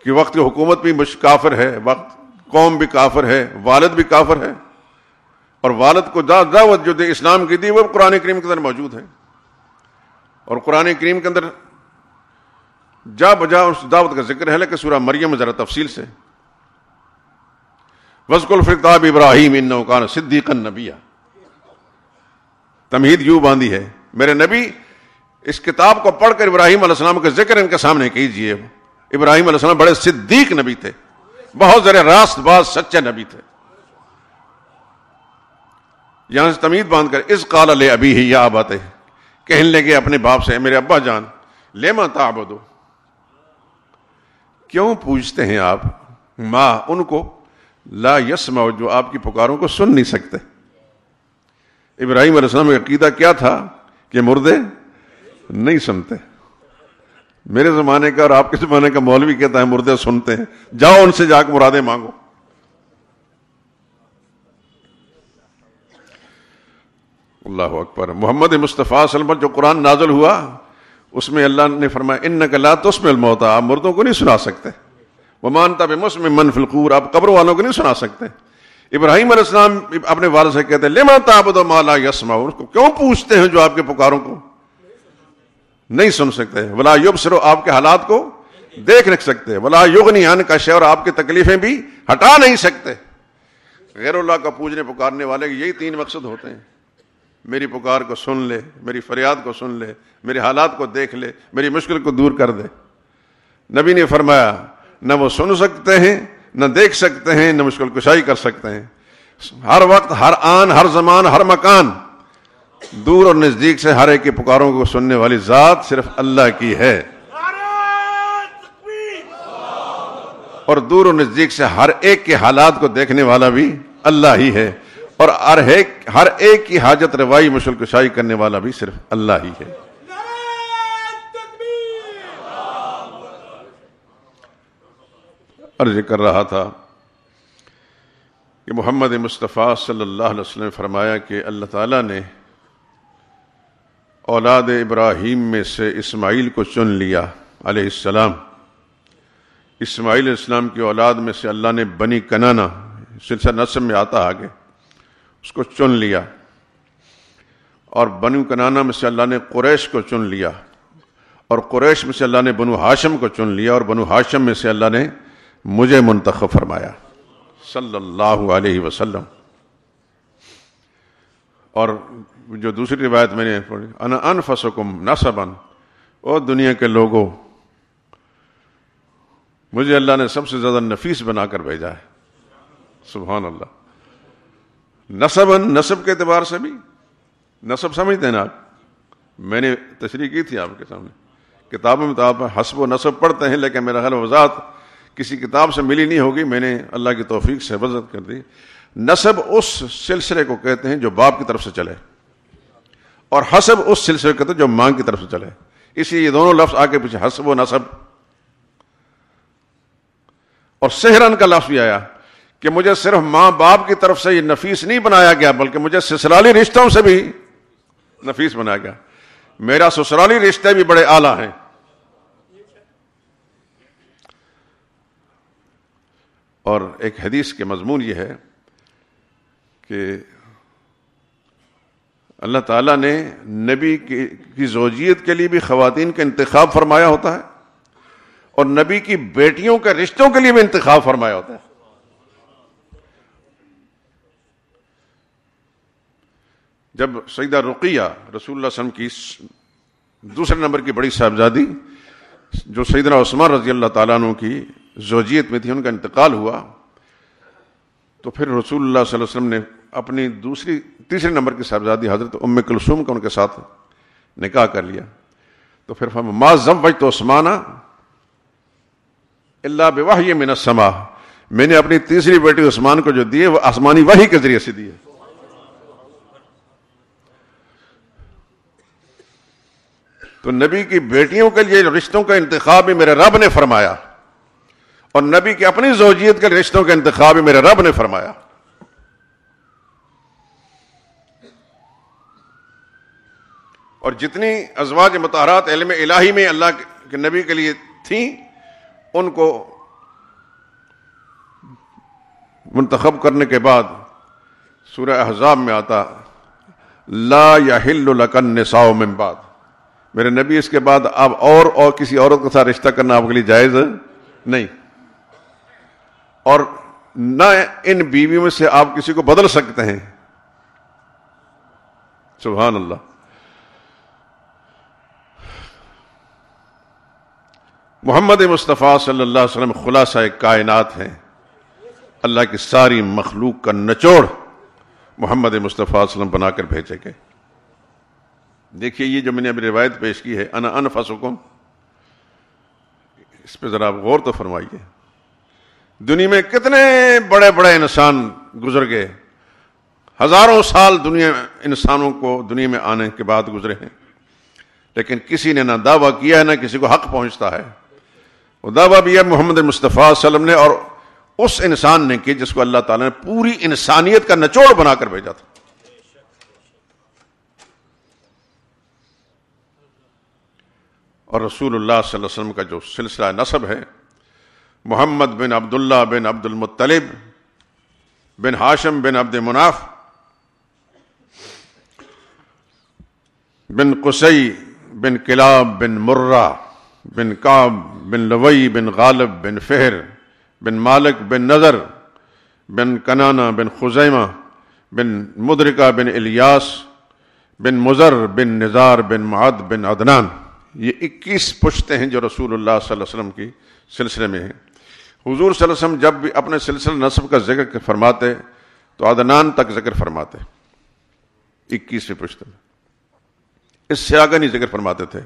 کہ وقت کی حکومت بھی کافر ہے، وقت قوم بھی کافر ہے، والد بھی کافر ہے، اور والد کو دعوت جو دی اسلام کی دی وہ قرآن کریم کے اندر موجود ہے. اور قرآن کریم کے اندر جا بجا اس دعوت کا ذکر ہے، لیکن سورہ مریم ذرا تفصیل سے وَاذْكُرْ فِي الْكِتَابِ إِبْرَاهِيمَ إِنَّهُ كَانَ صِدِّيقًا نَبِيًّا. تمہید یوں باندھی ہے، میرے نبی اس کتاب کو پڑھ کر ابراہیم علیہ السلام کا ذکر ان کے سامنے کیجئے. ابراہیم علیہ السلام بڑے صدیق نبی تھے، بہت ذرا راست باز سچے نبی تھے. یہاں سے تمہید باندھ کر اذ قال لأبیہ یا ابتہ، کہنے لگے اپنے باپ سے، میرے ابا جان، لما تعبدو، کیوں پوچھتے ہیں آپ، ما ان کو، لا یسمع جو آپ کی پکاروں کو سن نہیں سکتے. ابراہیم علیہ السلام کا عقیدہ کیا تھا کہ مردے نہیں سنتے. میرے زمانے کا اور آپ کے زمانے کا مولوی کہتا ہے مردے سنتے ہیں، جاؤ ان سے جا کے مرادیں مانگو. اللہ اکبر. محمد مصطفیٰ صلی اللہ علیہ وسلم جو قرآن نازل ہوا اس میں اللہ نے فرمایا انک لا تسمع الموتى، آپ مردوں کو نہیں سنا سکتے. وما انت بمسمع من فی القبور، آپ قبر والوں کو نہیں سنا سکتے. ابراہیم علیہ السلام اپنے والد سے کہتے ہیں لما تعبد ما لا يسمع، اس کو کیوں پوچھتے ہیں جو آپ کے پکاروں کو نہیں سن سکتے. ولا یبصر، آپ کے حالات کو دیکھ نہیں سکتے. ولا یغنی عنک شیء، اور آپ کی تکلیفیں بھی ہٹا نہیں سکتے. غیر اللہ کا پوجنے پکارنے والے کے یہی تین مقصد ہوتے ہیں، میری پکار کو سن لے، میری فریاد کو سن لے، میرے حالات کو دیکھ لے، میری مشکل کو دور کر دے. نبی نے فرمایا نہ وہ سن سکتے ہیں، نہ دیکھ سکتے ہیں، نہ مشکل کشائی کر سکتے ہیں. ہر وقت، ہر آن، ہر زمان، ہر مکان، دور اور نزدیک سے ہر ایک کی پکاروں کو سننے والی ذات صرف اللہ کی ہے. اور دور اور نزدیک سے ہر ایک کے حالات کو دیکھنے والا بھی اللہ ہی ہے. اور ہر ایک کی حاجت روائی، مشکل کشائی کرنے والا بھی صرف اللہ ہی ہے. عرض کر رہا تھا کہ محمد مصطفیٰ صلی اللہ علیہ وسلم نے فرمایا کہ اللہ تعالیٰ نے اولاد ابراہیم میں سے اسماعیل کو چن لیا علیہ السلام. اسماعیل علیہ السلام کی اولاد میں سے اللہ نے بنی کنانہ، سلسلہ نسب میں آتا آگے، اس کو چن لیا. اور بنو کنانہ میں سے اللہ نے قریش کو چن لیا، اور قریش میں سے اللہ نے بنو ہاشم کو چن لیا، اور بنو ہاشم میں سے اللہ نے مجھے منتخب فرمایا صلی اللہ علیہ وسلم. اور جو دوسری روایت میں نے پڑھی، انا انفسکم نسبا، او دنیا کے لوگوں، مجھے اللہ نے سب سے زیادہ نفیس بنا کر بھیجا ہے. سبحان اللہ. نسب کے اعتبار سے بھی، نسب سمجھتے ہیں آپ، میں نے تشریح کی تھی آپ کے سامنے. کتابوں میں تو آپ حسب و نسب پڑھتے ہیں، لیکن میرا خیال وضاحت کسی کتاب سے ملی نہیں ہوگی، میں نے اللہ کی توفیق سے وضاحت کر دی. نسب اس سلسلے کو کہتے ہیں جو باپ کی طرف سے چلے، اور حسب اس سلسلے کو کہتے ہیں جو ماں کی طرف سے چلے. اس لیے یہ دونوں لفظ آگے پیچھے، حسب و نسب. اور سحرن کا لفظ بھی آیا کہ مجھے صرف ماں باپ کی طرف سے یہ نفیس نہیں بنایا گیا، بلکہ مجھے سسرالی رشتوں سے بھی نفیس بنایا گیا. میرا سسرالی رشتے بھی بڑے اعلیٰ ہیں. اور ایک حدیث کے مضمون یہ ہے کہ اللہ تعالیٰ نے نبی کی زوجیت کے لیے بھی خواتین کا انتخاب فرمایا ہوتا ہے، اور نبی کی بیٹیوں کے رشتوں کے لیے بھی انتخاب فرمایا ہوتا ہے. جب سیدہ رقیہ رسول اللہ صلی اللہ علیہ وسلم کی دوسرے نمبر کی بڑی صاحبزادی جو سیدنا عثمان رضی اللہ تعالیٰ عنہ کی زوجیت میں تھی، ان کا انتقال ہوا، تو پھر رسول اللہ صلی اللہ علیہ وسلم نے اپنی تیسرے نمبر کی صاحبزادی حضرت ام کلثوم کا ان کے ساتھ نکاح کر لیا. تو پھر ما زوجت عثمان الا بوحی من السماء، میں نے اپنی تیسری بیٹی عثمان کو جو دیے وہ آسمانی وحی کے ذریعے سے دیے. تو نبی کی بیٹیوں کے لیے رشتوں کا انتخاب بھی میرے رب نے فرمایا، اور نبی کی اپنی زوجیت کے رشتوں کا انتخاب بھی میرے رب نے فرمایا. اور جتنی ازواج مطہرات علم الہی میں اللہ کے نبی کے لیے تھیں، ان کو منتخب کرنے کے بعد سورہ احزاب میں آتا لا یحل لک النساء من بعد، میرے نبی اس کے بعد اب اور کسی عورت کے ساتھ رشتہ کرنا آپ کے لیے جائز نہیں، اور نہ ان بیویوں میں سے آپ کسی کو بدل سکتے ہیں. سبحان اللہ. محمد مصطفیٰ صلی اللہ علیہ وسلم خلاصہ کائنات ہیں، اللہ کی ساری مخلوق کا نچوڑ محمد مصطفیٰ صلی اللہ علیہ وسلم بنا کر بھیجے گئے. دیکھیے یہ جو میں نے ابھی روایت پیش کی ہے انا انفسکم، اس پہ ذرا آپ غور تو فرمائیے. دنیا میں کتنے بڑے بڑے انسان گزر گئے، ہزاروں سال انسانوں کو دنیا میں آنے کے بعد گزرے ہیں، لیکن کسی نے نہ دعویٰ کیا ہے نہ کسی کو حق پہنچتا ہے. وہ دعویٰ بھی ہے محمد مصطفیٰ صلی اللہ علیہ وسلم نے، اور اس انسان نے کی جس کو اللہ تعالیٰ نے پوری انسانیت کا نچوڑ بنا کر بھیجا تھا. اور رسول اللہ صلی اللہ علیہ وسلم کا جو سلسلہ نسب ہے، محمد بن عبداللہ بن عبد المطلب بن ہاشم بن عبد مناف بن قصی بن کلاب بن مرہ بن کعب بن لوی بن غالب بن فہر بن مالک بن نضر بن کنانہ بن خزیمہ بن مدرکہ بن الیاس بن مزر بن نزار بن معد بن عدنان. یہ 21 پشتیں ہیں جو رسول اللہ صلی اللہ علیہ وسلم کی سلسلے میں ہیں. حضور صلی اللہ علیہ وسلم جب بھی اپنے سلسلہ نسب کا ذکر فرماتے تو عدنان تک ذکر فرماتے، 21ویں پشت میں، اس سے آگے نہیں ذکر فرماتے تھے.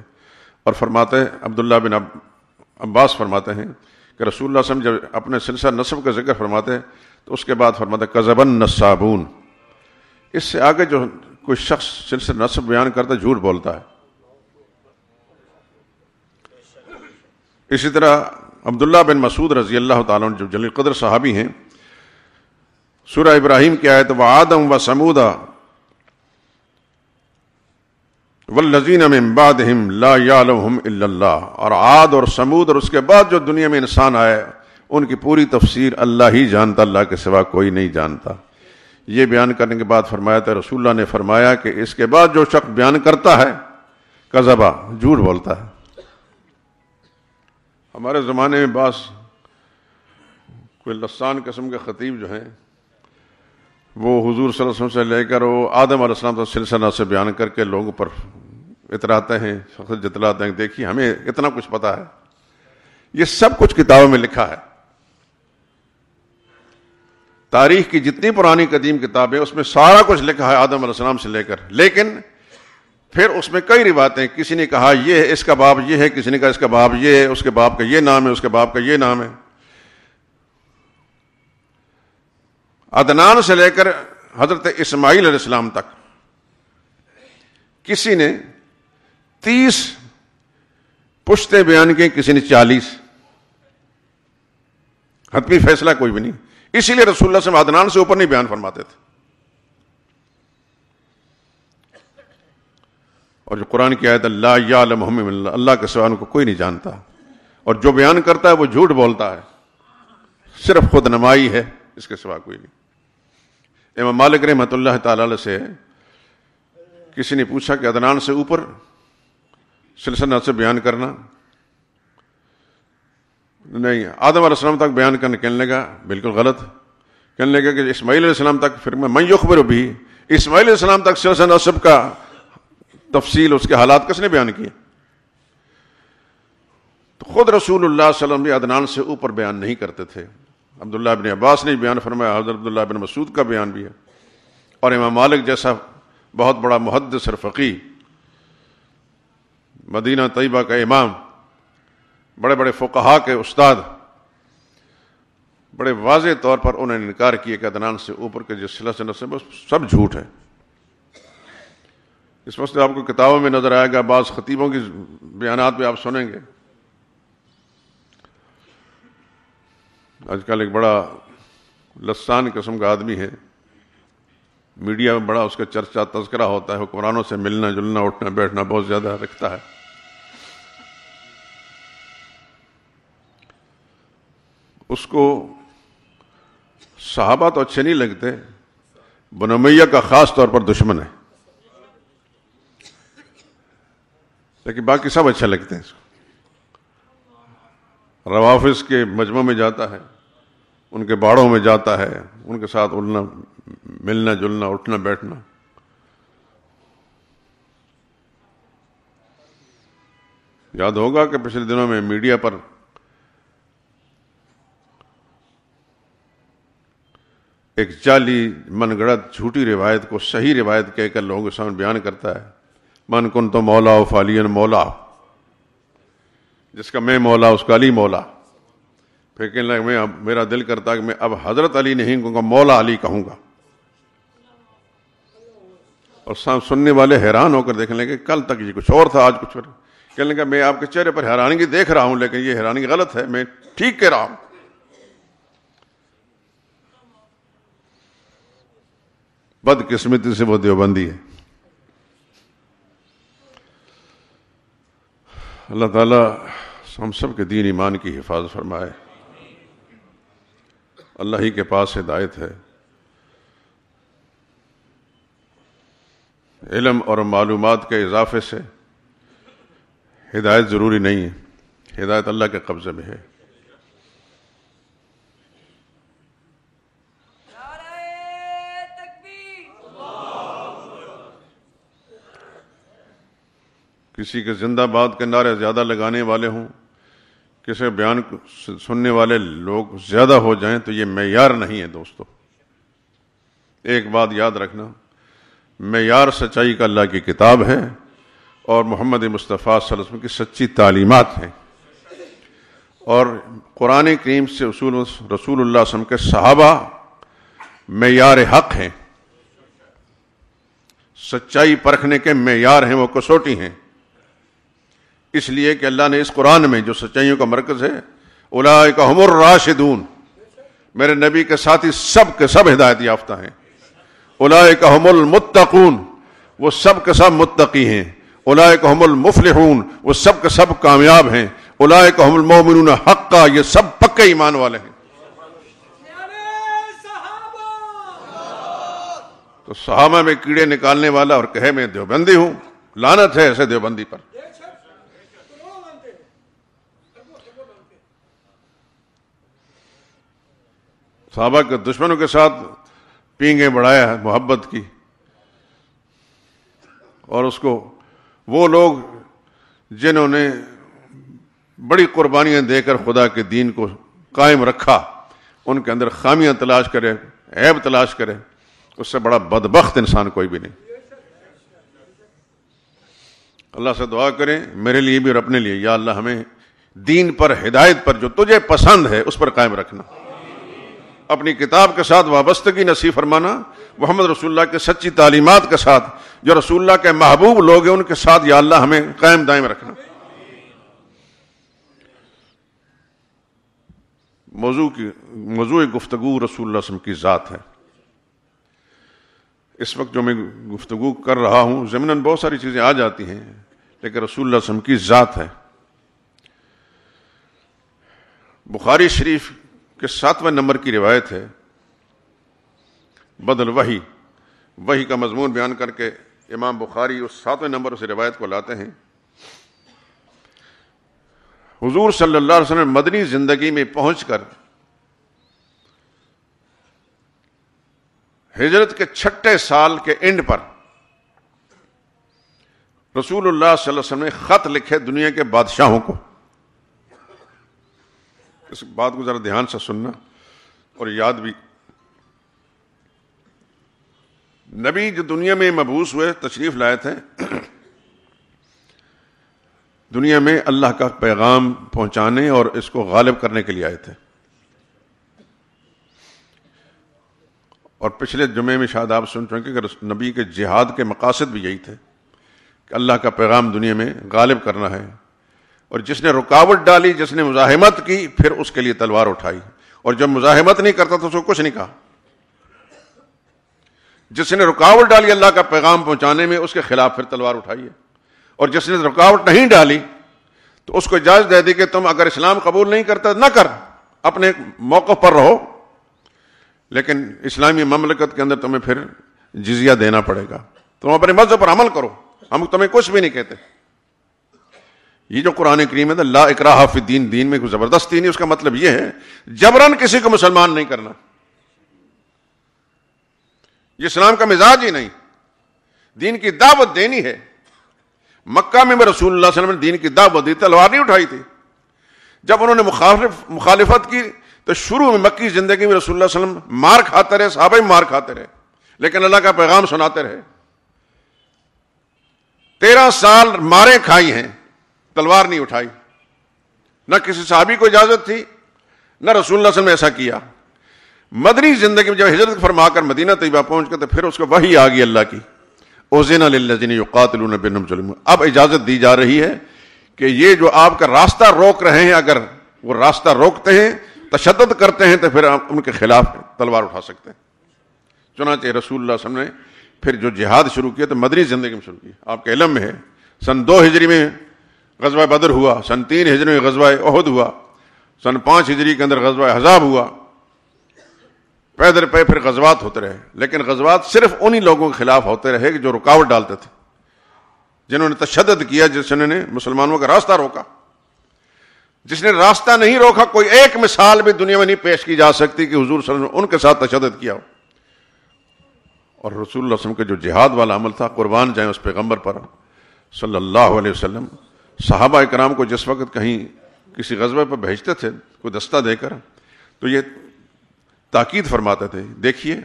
اور فرماتے عبداللہ بن عباس فرماتے ہیں کہ رسول اللہ صلی اللہ علیہ وسلم جب اپنے سلسلہ نسب کا ذکر فرماتے تو اس کے بعد فرماتے کذبن نصابون. اس سے آگے جو کوئی شخص سلسلہ نسب بیان کرتا ہے جھوٹ بولتا ہے. اسی طرح عبداللہ بن مسعود رضی اللہ تعالیٰ عنہ جو جلیل قدر صحابی ہیں، سورہ ابراہیم کی آیت وعادم وثمودا والذین من بعدہم لا یعلمہم الا اللہ، اور عاد اور سمود اور اس کے بعد جو دنیا میں انسان آئے ان کی پوری تفسیر اللہ ہی جانتا، اللہ کے سوا کوئی نہیں جانتا. یہ بیان کرنے کے بعد فرمایا تھا رسول اللہ نے فرمایا کہ اس کے بعد جو شخص بیان کرتا ہے کذبا، جھوٹ بولتا ہے. ہمارے زمانے میں بعض کوئی لسان قسم کے خطیب جو ہیں وہ حضور صلی اللہ علیہ وسلم سے لے کر وہ آدم علیہ السلام تک سلسلہ سے بیان کر کے لوگوں پر اتراتے ہیں، فخر جتلاتے ہیں، دیکھیے ہمیں اتنا کچھ پتا ہے. یہ سب کچھ کتابوں میں لکھا ہے. تاریخ کی جتنی پرانی قدیم کتابیں اس میں سارا کچھ لکھا ہے آدم علیہ السلام سے لے کر، لیکن پھر اس میں کئی روایتیں، کسی نے کہا یہ ہے، اس کا باب یہ ہے، کسی نے کہا اس کا باب یہ ہے، اس کے باب کا یہ نام ہے، اس کے باب کا یہ نام ہے. عدنان سے لے کر حضرت اسماعیل علیہ السلام تک کسی نے 30 پشتیں بیان کی، کسی نے 40. حتمی فیصلہ کوئی بھی نہیں. اسی لیے رسول اللہ صلی اللہ علیہ وسلم عدنان سے اوپر نہیں بیان فرماتے تھے. اور جو قرآن کی آیت لا یعلمہم الا اللہ، اللہ کے سوا ان کو کوئی نہیں جانتا، اور جو بیان کرتا ہے وہ جھوٹ بولتا ہے، صرف خود نمائی ہے، اس کے سوا کوئی نہیں. امام مالک رحمۃ اللہ تعالی علیہ سے کسی نے پوچھا کہ عدنان سے اوپر سلسلہ سے بیان کرنا؟ نہیں. آدم علیہ السلام تک بیان کرنے کہنے لگا بالکل غلط. کہنے لگا کہ اسماعیل علیہ السلام تک، پھر میں یخبر بھی، اسماعیل علیہ السلام تک سلسلہ نسب کا تفصیل، اس کے حالات کس نے بیان کیے؟ تو خود رسول اللہ صلی اللہ علیہ وسلم بھی عدنان سے اوپر بیان نہیں کرتے تھے. عبداللہ ابن عباس نے بیان فرمایا، حضرت عبداللہ ابن مسعود کا بیان بھی ہے، اور امام مالک جیسا بہت بڑا محدث اور فقیہ، مدینہ طیبہ کا امام، بڑے بڑے فقہاء کے استاد، بڑے واضح طور پر انہوں نے انکار کیا کہ عدنان سے اوپر کے جو صلہ سے نسب ہے سب جھوٹ ہے۔ اس وقت آپ کو کتابوں میں نظر آئے گا، بعض خطیبوں کی بیانات بھی آپ سنیں گے۔ آج کل ایک بڑا لسان قسم کا آدمی ہے، میڈیا میں بڑا اس کا چرچا تذکرہ ہوتا ہے، حکمرانوں سے ملنا جلنا اٹھنا بیٹھنا بہت زیادہ رکھتا ہے۔ اس کو صحابہ تو اچھے نہیں لگتے، بنو امیہ کا خاص طور پر دشمن ہے، لیکن باقی سب اچھے لگتے ہیں۔ روافظ کے مجمع میں جاتا ہے، ان کے باڑوں میں جاتا ہے، ان کے ساتھ ملنا جلنا اٹھنا بیٹھنا۔ یاد ہوگا کہ پچھلے دنوں میں میڈیا پر ایک جعلی من گڑت جھوٹی روایت کو صحیح روایت کہہ کر لوگوں کے سامنے بیان کرتا ہے، من کن تو مولا و فالین مولا، جس کا میں مولا اس کا علی مولا۔ پھر کہنے لگا میرا دل کرتا کہ میں اب حضرت علی نہیں کہوں گا، مولا علی کہوں گا۔ اور سننے والے حیران ہو کر دیکھنے لگے کل تک یہ کچھ اور تھا، آج کچھ اور۔ کہنے لگا میں آپ کے چہرے پر حیرانگی دیکھ رہا ہوں، لیکن یہ حیرانگی غلط ہے، میں ٹھیک کہہ رہا ہوں۔ بدقسمتی سے وہ دیوبندی ہے۔ اللہ تعالیٰ ہم سب کے دین ایمان کی حفاظت فرمائے۔ اللہ ہی کے پاس ہدایت ہے، علم اور معلومات کے اضافے سے ہدایت ضروری نہیں ہے، ہدایت اللہ کے قبضے میں ہے۔ کسی کے زندہ باد کے نعرے زیادہ لگانے والے ہوں، کسی بیان سننے والے لوگ زیادہ ہو جائیں تو یہ معیار نہیں ہے۔ دوستو ایک بات یاد رکھنا، معیار سچائی کا اللہ کی کتاب ہے اور محمد مصطفیٰ صلی اللہ علیہ وسلم کی سچی تعلیمات ہیں، اور قرآن کریم سے رسول اللہ صلی اللہ علیہ وسلم کے صحابہ معیار حق ہیں، سچائی پرکھنے کے معیار ہیں، وہ کسوٹی ہیں۔ اس لیے کہ اللہ نے اس قرآن میں جو سچائیوں کا مرکز ہے، اولئک ھم الراشدون، میرے نبی کے ساتھی سب کے سب ہدایت یافتہ ہیں۔ اولئک ھم المتقون، وہ سب کے سب متقی ہیں۔ اولئک ھم المفلحون، وہ سب کے سب کامیاب ہیں۔ اولئک ھم المؤمنون حقا، یہ سب پکے ایمان والے ہیں۔ تو صحابہ میں کیڑے نکالنے والا اور کہے میں دیوبندی ہوں، لعنت ہے ایسے دیوبندی پر۔ صحابہ کے دشمنوں کے ساتھ پینگیں بڑھایا ہے محبت کی، اور اس کو وہ لوگ جنہوں نے بڑی قربانیاں دے کر خدا کے دین کو قائم رکھا، ان کے اندر خامیاں تلاش کرے، عیب تلاش کرے، اس سے بڑا بدبخت انسان کوئی بھی نہیں۔ اللہ سے دعا کریں میرے لیے بھی اور اپنے لیے، یا اللہ ہمیں دین پر، ہدایت پر جو تجھے پسند ہے اس پر قائم رکھنا، اپنی کتاب کے ساتھ وابستگی نصیب فرمانا، محمد رسول اللہ کے سچی تعلیمات کے ساتھ، جو رسول اللہ کے محبوب لوگ ہیں ان کے ساتھ یا اللہ ہمیں قائم دائم رکھنا۔ موضوع گفتگو رسول اللہ صلی اللہ علیہ وسلم کی ذات ہے۔ اس وقت جو میں گفتگو کر رہا ہوں ضمناً بہت ساری چیزیں آ جاتی ہیں، لیکن رسول اللہ صلی اللہ علیہ وسلم کی ذات ہے۔ بخاری شریف کہ 7ویں نمبر کی روایت ہے، بدل وحی کا مضمون بیان کر کے امام بخاری اس 7ویں نمبر سے روایت کو لاتے ہیں۔ حضور صلی اللہ علیہ وسلم مدنی زندگی میں پہنچ کر ہجرت کے 6 سال کے اینڈ پر رسول اللہ صلی اللہ علیہ وسلم نے خط لکھے دنیا کے بادشاہوں کو۔ اس بات کو ذرا دھیان سے سننا، اور یاد بھی. نبی جو دنیا میں مبعوث ہوئے، تشریف لائے تھے، دنیا میں اللہ کا پیغام پہنچانے اور اس کو غالب کرنے کے لیے آئے تھے. اور پچھلے جمعے میں شاید آپ سن چکے کہ نبی کے جہاد کے مقاصد بھی یہی تھے کہ اللہ کا پیغام دنیا میں غالب کرنا ہے. اور جس نے رکاوٹ ڈالی، جس نے مزاحمت کی، پھر اس کے لیے تلوار اٹھائی. اور جب مزاحمت نہیں کرتا تو اس کو کچھ نہیں کہا. جس نے رکاوٹ ڈالی اللہ کا پیغام پہنچانے میں، اس کے خلاف پھر تلوار اٹھائی ہے. اور جس نے رکاوٹ نہیں ڈالی تو اس کو اجازت دے دی کہ تم اگر اسلام قبول نہیں کرتے نہ کر، اپنے موقف پر رہو، لیکن اسلامی مملکت کے اندر تمہیں پھر جزیہ دینا پڑے گا. تم اپنے مذہب پر عمل کرو، ہم تمہیں کچھ بھی نہیں کہتے. یہ جو قرآن کریم ہے لا اکراہ فی الدین، دین میں کوئی زبردستی نہیں. اس کا مطلب یہ ہے جبراً کسی کو مسلمان نہیں کرنا. یہ اسلام کا مزاج ہی نہیں. دین کی دعوت دینی ہے. مکہ میں رسول اللہ صلی اللہ علیہ وسلم نے دین کی دعوت دی، تلوار نہیں اٹھائی تھی. جب انہوں نے مخالفت کی تو شروع میں مکی زندگی میں رسول اللہ صلی اللہ علیہ وسلم مار کھاتے رہے، صحابہ مار کھاتے رہے، لیکن اللہ کا پیغام سناتے رہے. 13 سال مارے کھائی ہیں، تلوار نہیں اٹھائی. نہ کسی صحابی کو اجازت تھی، نہ رسول اللہ صلی اللہ علیہ وسلم نے ایسا کیا. مدنی زندگی میں جب ہجرت فرما کر مدینہ طیبہ پہنچ گئے تو پھر اس کو وحی آ گئی اللہ کی، اذن للذین یقاتلون بانہم ظلم. اب اجازت دی جا رہی ہے کہ یہ جو آپ کا راستہ روک رہے ہیں، اگر وہ راستہ روکتے ہیں، تشدد کرتے ہیں، تو پھر آپ ان کے خلاف تلوار اٹھا سکتے ہیں. چنانچہ رسول اللہ صلی اللہ علیہ وسلم نے پھر جو جہاد شروع کیا تو مدنی زندگی میں شروع کیا. آپ کے علم میں ہے سن 2 ہجری میں غزوہ بدر ہوا، سن 3 ہجری میں غزوہ احد ہوا، سن 5 ہجری کے اندر غزوہ احزاب ہوا. پیدر پہ پھر غزوات ہوتے رہے، لیکن غزوات صرف انہی لوگوں کے خلاف ہوتے رہے کہ جو رکاوٹ ڈالتے تھے، جنہوں نے تشدد کیا، جس نے مسلمانوں کا راستہ روکا. جس نے راستہ نہیں روکا، کوئی ایک مثال بھی دنیا میں نہیں پیش کی جا سکتی کہ حضور صلی اللہ علیہ وسلم ان کے ساتھ تشدد کیا ہو. اور رسول اللہ صلی اللہ علیہ وسلم کا جو جہاد والا عمل تھا، قربان جائیں اس پیغمبر پر صلی اللہ علیہ وسلم. صحابہ اکرام کو جس وقت کہیں کسی غزوے پر بھیجتے تھے کوئی دستہ دے کر، تو یہ تاکید فرماتے تھے، دیکھیے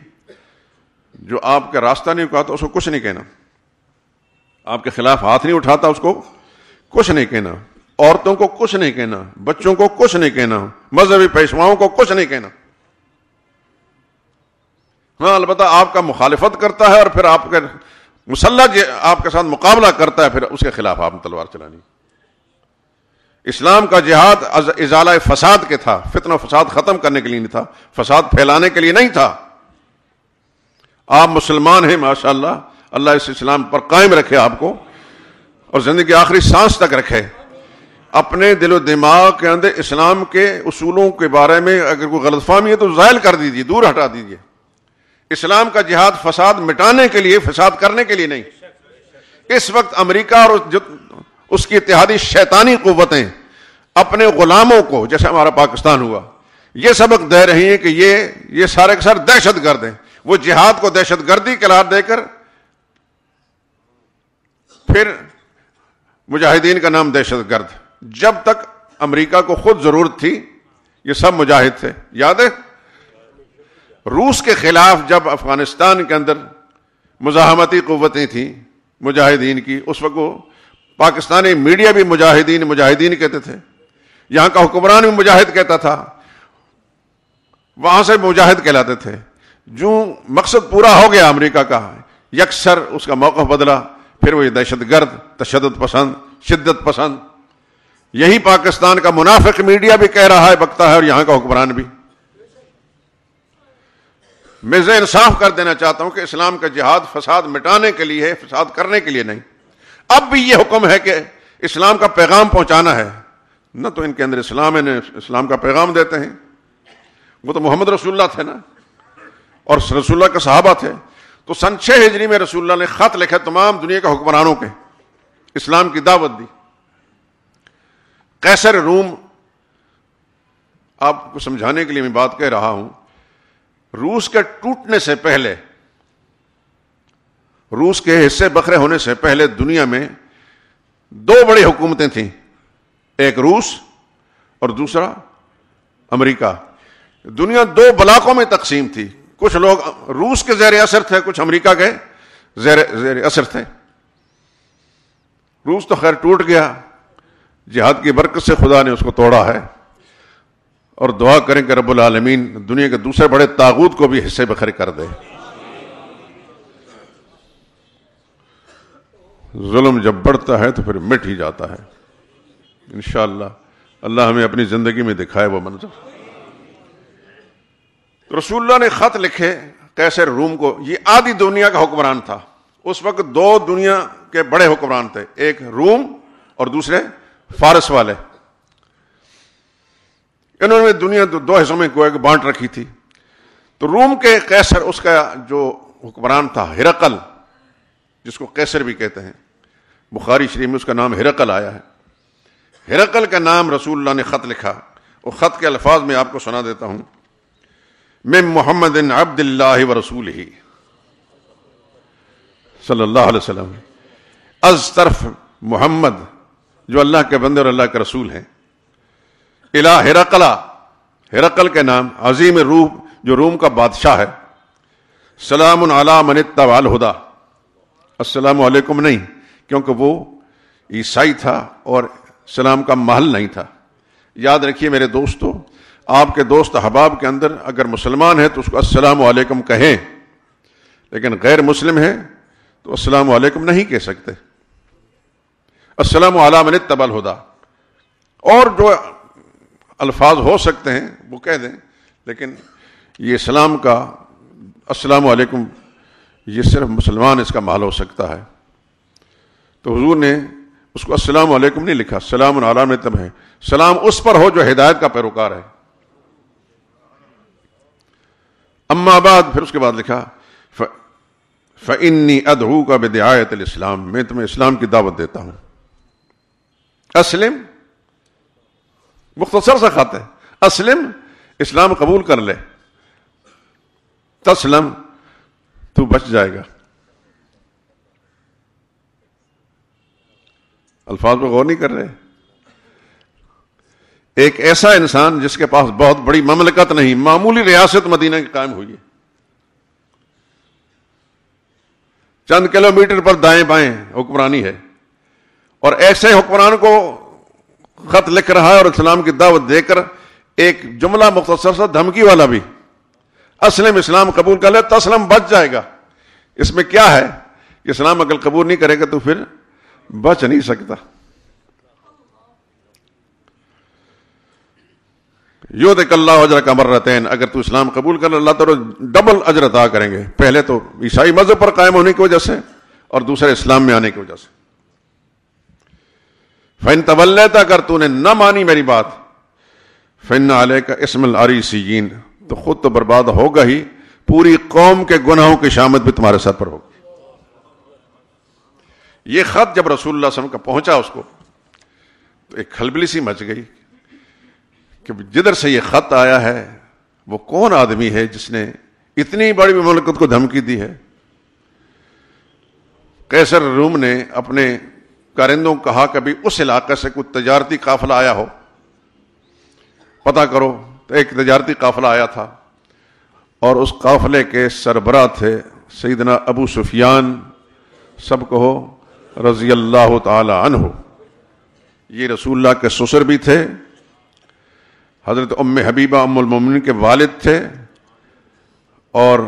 جو آپ کا راستہ نہیں رکاتا اس کو کچھ نہیں کہنا، آپ کے خلاف ہاتھ نہیں اٹھاتا اس کو کچھ نہیں کہنا، عورتوں کو کچھ نہیں کہنا، بچوں کو کچھ نہیں کہنا، مذہبی پیشواؤں کو کچھ نہیں کہنا. ہاں البتہ آپ کا مخالفت کرتا ہے اور پھر آپ کا مسلح آپ کے ساتھ مقابلہ کرتا ہے، پھر اس کے خلاف آپ نے تلوار چلانی. اسلام کا جہاد ازالہ فساد کے تھا، فتنہ و فساد ختم کرنے کے لیے نہیں تھا، فساد پھیلانے کے لیے نہیں تھا. آپ مسلمان ہیں ماشاءاللہ، اللہ اس اسلام پر قائم رکھے آپ کو، اور زندگی کی آخری سانس تک رکھے. اپنے دل و دماغ کے اندر اسلام کے اصولوں کے بارے میں اگر کوئی غلط فہمی ہے تو زائل کر دیجیے، دور ہٹا دیجیے. اسلام کا جہاد فساد مٹانے کے لیے، فساد کرنے کے لیے نہیں. اس وقت امریکہ اور اس کی اتحادی شیطانی قوتیں اپنے غلاموں کو، جیسے ہمارا پاکستان ہوا، یہ سبق دے رہی ہیں کہ یہ سارے کے سارے دہشت گرد ہیں. وہ جہاد کو دہشت گردی قرار دے کر پھر مجاہدین کا نام دہشت گرد. جب تک امریکہ کو خود ضرورت تھی یہ سب مجاہد تھے. یاد ہے روس کے خلاف جب افغانستان کے اندر مزاحمتی قوتیں تھیں مجاہدین کی، اس وقت وہ پاکستانی میڈیا بھی مجاہدین کہتے تھے، یہاں کا حکمران بھی مجاہد کہتا تھا، وہاں سے مجاہد کہلاتے تھے. جو مقصد پورا ہو گیا امریکہ کا، یکسر اس کا موقف بدلا، پھر وہ دہشت گرد، تشدد پسند، شدت پسند. یہی پاکستان کا منافق میڈیا بھی کہہ رہا ہے، بکتا ہے، اور یہاں کا حکمران بھی. میں انصاف کر دینا چاہتا ہوں کہ اسلام کا جہاد فساد مٹانے کے لیے ہے، فساد کرنے کے لیے نہیں. اب بھی یہ حکم ہے کہ اسلام کا پیغام پہنچانا ہے. نہ تو ان کے اندر اسلام ہے، نہ اسلام کا پیغام دیتے ہیں. وہ تو محمد رسول اللہ تھے نا، اور رسول اللہ کے صحابہ تھے. تو سن 6 ہجری میں رسول اللہ نے خط لکھا تمام دنیا کے حکمرانوں کے، اسلام کی دعوت دی. قیصر روم، آپ کو سمجھانے کے لیے میں بات کہہ رہا ہوں، روس کے ٹوٹنے سے پہلے، روس کے حصے بکھرے ہونے سے پہلے دنیا میں 2 بڑی حکومتیں تھیں، ایک روس اور دوسرا امریکہ. دنیا دو بلاکوں میں تقسیم تھی، کچھ لوگ روس کے زیر اثر تھے، کچھ امریکہ کے زیر اثر تھے۔ روس تو خیر ٹوٹ گیا، جہاد کی برکت سے خدا نے اس کو توڑا ہے، اور دعا کریں کہ رب العالمین دنیا کے دوسرے بڑے طاغوت کو بھی حصے بخیر کر دے۔ ظلم جب بڑھتا ہے تو پھر مٹ ہی جاتا ہے۔ انشاءاللہ اللہ ہمیں اپنی زندگی میں دکھائے وہ منظر۔ رسول اللہ نے خط لکھے قیصر روم کو، یہ آدھی دنیا کا حکمران تھا۔ اس وقت دو دنیا کے بڑے حکمران تھے، ایک روم اور دوسرے فارس والے۔ انہوں نے دنیا دو حصوں میں کوئی بانٹ رکھی تھی۔ تو روم کے قیصر، اس کا جو حکمران تھا ہرقل، جس کو قیصر بھی کہتے ہیں، بخاری شریف میں اس کا نام ہرقل آیا ہے۔ ہرقل کا نام رسول اللہ نے خط لکھا، اور خط کے الفاظ میں آپ کو سنا دیتا ہوں۔ من محمد عبد اللہ ورسولہ صلی اللہ علیہ وسلم، از طرف محمد جو اللہ کے بندے اور اللہ کے رسول ہیں، الہ ہرقل، ہرقل کے نام عظیم روم جو روم کا بادشاہ ہے، سلام علی من اتبع الہدی، السلام علیکم نہیں، کیونکہ وہ عیسائی تھا اور سلام کا محل نہیں تھا۔ یاد رکھیے میرے دوستو، آپ کے دوست احباب کے اندر اگر مسلمان ہے تو اس کو السلام علیکم کہیں، لیکن غیر مسلم ہے تو السلام علیکم نہیں کہہ سکتے۔ السلام علی من اتبع الہدی، اور جو الفاظ ہو سکتے ہیں وہ کہہ دیں، لیکن یہ اسلام کا السلام علیکم یہ صرف مسلمان اس کا محل ہو سکتا ہے۔ تو حضور نے اس کو السلام علیکم نہیں لکھا، سلام علی من اتبع ہے، سلام اس پر ہو جو ہدایت کا پیروکار ہے۔ اما بعد، پھر اس کے بعد لکھا فإنی ادعوک بدعایۃ الاسلام، میں تمہیں اسلام کی دعوت دیتا ہوں۔ اسلم، مختصر سا خط ہے، اسلم، اسلام قبول کر لے، تسلم، تو بچ جائے گا۔ الفاظ پہ غور نہیں کر رہے۔ ایک ایسا انسان جس کے پاس بہت بڑی مملکت نہیں، معمولی ریاست مدینہ کی قائم ہوئی ہے، چند کلومیٹر پر دائیں بائیں حکمرانی ہے، اور ایسے حکمران کو خط لکھ رہا ہے اور اسلام کی دعوت دے کر ایک جملہ مختصر سا دھمکی والا بھی، اسلم، اسلام قبول کر لے، تسلم، بچ جائے گا۔ اس میں کیا ہے کہ اسلام اگر قبول نہیں کرے گا تو پھر بچ نہیں سکتا۔ یؤتک اللہ اجرک مرتین، اگر تو اسلام قبول کر، اللہ تعالیٰ ڈبل اجر عطا کریں گے، پہلے تو عیسائی مذہب پر قائم ہونے کی وجہ سے اور دوسرے اسلام میں آنے کی وجہ سے۔ فإن تولیت، اگر تو نے نہ مانی میری بات، فإن علیک اسم العریسیین، تو خود تو برباد ہوگا ہی، پوری قوم کے گناہوں کی شامت بھی تمہارے سر پر ہوگی۔ یہ خط جب رسول اللہ صلی اللہ علیہ وسلم کا پہنچا اس کو، تو ایک کھلبلی سی مچ گئی کہ جدھر سے یہ خط آیا ہے وہ کون آدمی ہے جس نے اتنی بڑی مملکت کو دھمکی دی ہے۔ قیصر روم نے اپنے کارندوں کو کہا کہ بھی اس علاقے سے کوئی تجارتی قافلہ آیا ہو، پتہ کرو۔ تو ایک تجارتی قافلہ آیا تھا، اور اس قافلے کے سربراہ تھے سیدنا ابو سفیان، سب کہو رضی اللہ تعالی عنہ۔ یہ رسول اللہ کے سسر بھی تھے، حضرت ام حبیبہ ام المومنین کے والد تھے، اور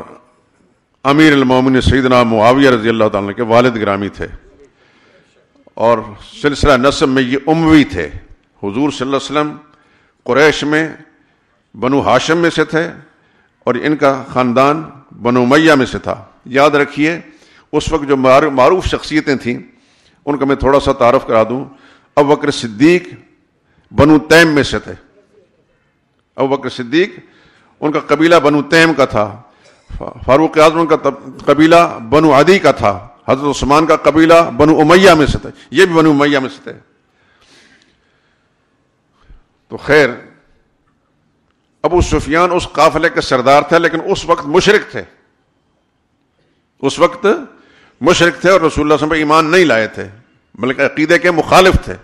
امیر المومنین سیدنا معاویہ رضی اللہ تعالیٰ عنہ کے والد گرامی تھے، اور سلسلہ نسب میں یہ اموی تھے۔ حضور صلی اللہ علیہ وسلم قریش میں بنو ہاشم میں سے تھے، اور ان کا خاندان بنو امیہ میں سے تھا۔ یاد رکھیے اس وقت جو معروف شخصیتیں تھیں ان کا میں تھوڑا سا تعارف کرا دوں۔ ابو بکر صدیق بنو تیم میں سے تھے، ابو بکر صدیق ان کا قبیلہ بنو تیم کا تھا، فاروق اعظم کا قبیلہ بنو عدی کا تھا، حضرت عثمان کا قبیلہ بنو امیہ میں سے تھا، یہ بھی بنو امیہ میں سے تھے۔ تو خیر ابو سفیان اس قافلے کے سردار تھے، لیکن اس وقت مشرک تھے، اس وقت مشرک تھے، اور رسول اللہ صلی اللہ علیہ وسلم ایمان نہیں لائے تھے، بلکہ عقیدے کے مخالف تھے۔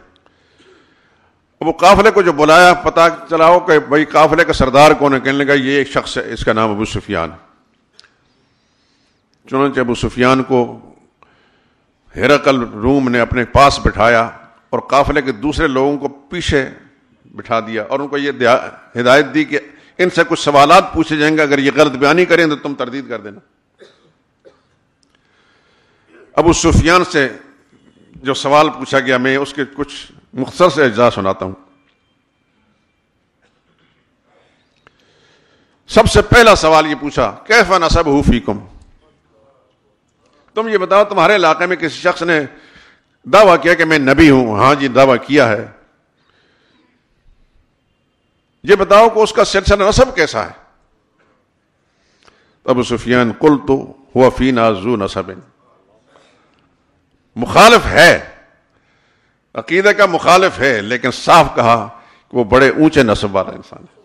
وہ قافلے کو جو بلایا، پتہ چلا ہو کہ بھائی قافلے کا سردار کون ہے، کہنے لگا یہ ایک شخص ہے، اس کا نام ابو سفیان۔ چنانچہ ابو سفیان کو ہرقل روم نے اپنے پاس بٹھایا اور قافلے کے دوسرے لوگوں کو پیچھے بٹھا دیا اور ان کو یہ ہدایت دی کہ ان سے کچھ سوالات پوچھے جائیں گے، اگر یہ غلط بیانی کریں تو تم تردید کر دینا۔ ابو سفیان سے جو سوال پوچھا گیا، میں اس کے کچھ مختصر سے اجزاء سناتا ہوں۔ سب سے پہلا سوال یہ پوچھا، کیف نسبہ فیکم، تم یہ بتاؤ تمہارے علاقے میں کسی شخص نے دعویٰ کیا کہ میں نبی ہوں؟ ہاں جی دعویٰ کیا ہے۔ یہ بتاؤ کہ اس کا سلسلہ نسب کیسا ہے؟ ابو سفیان قلت هو فینا ذو نسب، مخالف ہے، عقیدے کا مخالف ہے، لیکن صاف کہا کہ وہ بڑے اونچے نسب والا انسان ہے۔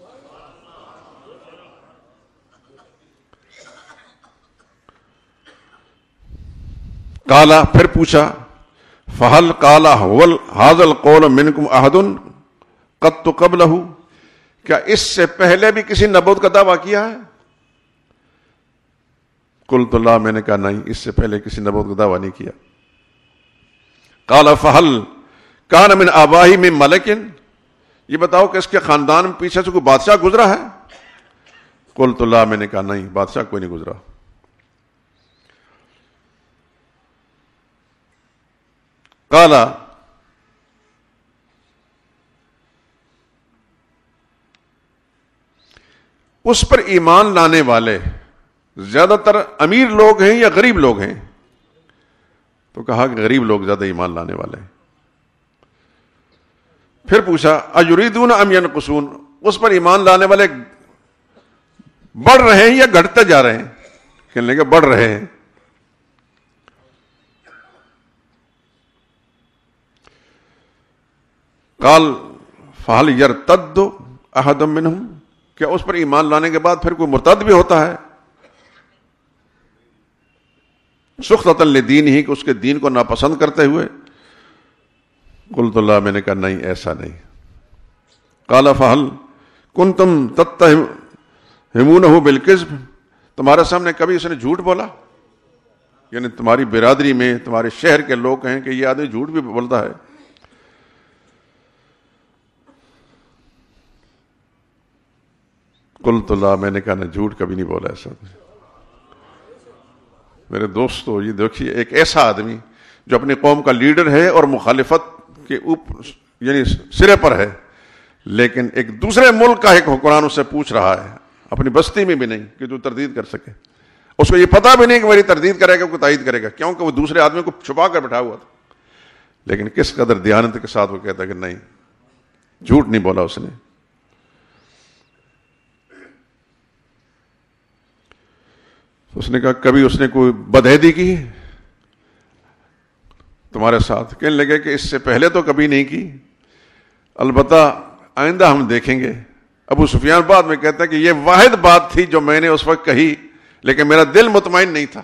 قالا، پھر پوچھا، فہل قال هذا القول منکم احد قط قبلہ، کیا اس سے پہلے بھی کسی نبوت کا دعویٰ کیا ہے؟ قلت لا، میں نے کہا نہیں، اس سے پہلے کسی نبوت کا دعویٰ نہیں کیا۔ قال فہل کان من آبائی من ملکن، یہ بتاؤ کہ اس کے خاندان میں پیچھے سے کوئی بادشاہ گزرا ہے؟ قلت لا، میں نے کہا نہیں، بادشاہ کوئی نہیں گزرا۔ قال اس پر ایمان لانے والے زیادہ تر امیر لوگ ہیں یا غریب لوگ ہیں؟ تو کہا کہ غریب لوگ زیادہ ایمان لانے والے ہیں۔ پھر پوچھا ایریدون ام ینقصون، اس پر ایمان لانے والے بڑھ رہے ہیں یا گھٹتے جا رہے ہیں؟ کہنے لگے بڑھ رہے ہیں۔ قال فہل یرتد احد منہم، کیا اس پر ایمان لانے کے بعد پھر کوئی مرتد بھی ہوتا ہے؟ سخطۃ لدینہ، کہ اس کے دین کو ناپسند کرتے ہوئے؟ قلت اللہ، میں نے کہا نہیں، ایسا نہیں۔ قال فہل کنتم تتہمونہ بالکذب، تمہارے سامنے کبھی اس نے جھوٹ بولا؟ یعنی تمہاری برادری میں، تمہارے شہر کے لوگ ہیں کہ یہ آدمی جھوٹ بھی بولتا ہے؟ قلت اللہ، میں نے کہا نہ، جھوٹ کبھی نہیں بولا ایسا۔ میرے دوستو، یہ دیکھیے ایک ایسا آدمی جو اپنی قوم کا لیڈر ہے اور مخالفت کے اوپر یعنی سرے پر ہے، لیکن ایک دوسرے ملک کا ایک حکمران اس سے پوچھ رہا ہے، اپنی بستی میں بھی نہیں کہ تو تردید کر سکے۔ اس کو یہ پتا بھی نہیں کہ میری تردید کرے گا، کوئی تائید کرے گا، کیونکہ وہ دوسرے آدمی کو چھپا کر بٹھا ہوا تھا، لیکن کس قدر دیانت کے ساتھ وہ کہتا ہے کہ نہیں، جھوٹ نہیں بولا اس نے۔ اس نے کہا کبھی اس نے کوئی بدعہدی کی تمہارے ساتھ؟ کہنے لگے کہ اس سے پہلے تو کبھی نہیں کی، البتہ آئندہ ہم دیکھیں گے۔ ابو سفیان بعد میں کہتا ہے کہ یہ واحد بات تھی جو میں نے اس وقت کہی، لیکن میرا دل مطمئن نہیں تھا،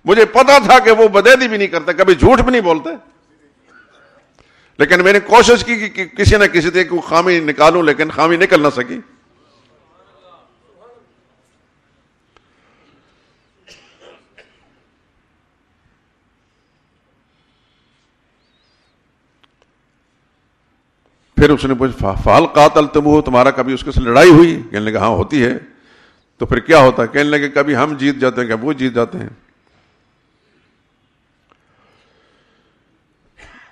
مجھے پتا تھا کہ وہ بدعہدی بھی نہیں کرتا، کبھی جھوٹ بھی نہیں بولتے، لیکن میں نے کوشش کی کہ کسی نہ کسی سے کوئی خامی نکالوں، لیکن خامی نکل نہ سکی۔ پھر اس نے پوچھا فہل قاتلتموہ، تمہارا کبھی اس کے ساتھ لڑائی ہوئی؟ کہنے لگا ہاں ہوتی ہے۔ تو پھر کیا ہوتا ہے؟ کہنے لگے کبھی ہم جیت جاتے ہیں، کبھی وہ جیت جاتے ہیں۔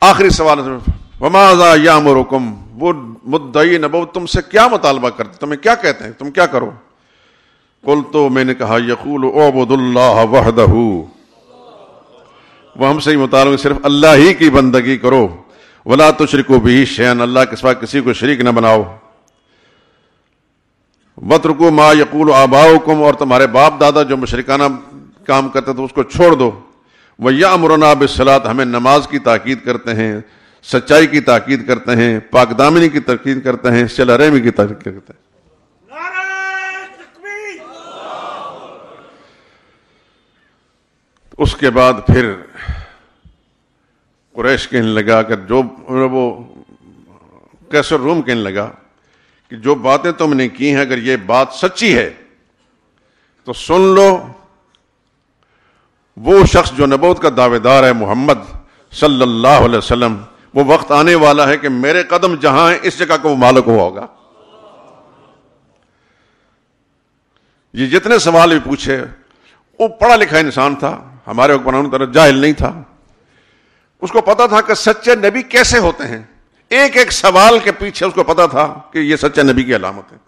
آخری سوال وماذا یامرکم، وہ مدعی نبوت تم سے کیا مطالبہ کرتے، تمہیں کیا کہتے ہیں، تم کیا کرو؟ قلت، میں نے کہا یقول اعبدوا اللہ وحدہ، وہ ہم سے ہی مطالبہ صرف اللہ ہی کی بندگی کرو، ولا تشرکوا بہ شیئا، اللہ کے سوا کسی کو شریک نہ بناؤ، واترکوا ما یقول آباؤکم، اور تمہارے باپ دادا جو مشرکانہ کام کرتے تھے اس کو چھوڑ دو، وَيَأْمُرُنَا بِالصَّلَاةِ، ہمیں نماز کی تاکید کرتے ہیں، سچائی کی تاکید کرتے ہیں، پاک دامنی کی تاکید کرتے ہیں، صلہ رحمی کی تاکید کرتے ہیں۔ اس کے بعد پھر قریش کہنے لگا کہ جو وہ قیصر روم کہنے لگا کہ جو باتیں تم نے کی ہیں اگر یہ بات سچی ہے تو سن لو، وہ شخص جو نبوت کا دعوے دار ہے محمد صلی اللہ علیہ وسلم، وہ وقت آنے والا ہے کہ میرے قدم جہاں ہیں اس جگہ کو وہ مالک ہوا ہوگا۔ یہ جتنے سوال بھی پوچھے، وہ پڑھا لکھا انسان تھا، ہمارے حکمرانوں کی طرح جاہل نہیں تھا، اس کو پتا تھا کہ سچے نبی کیسے ہوتے ہیں، ایک ایک سوال کے پیچھے اس کو پتا تھا کہ یہ سچے نبی کی علامت ہے۔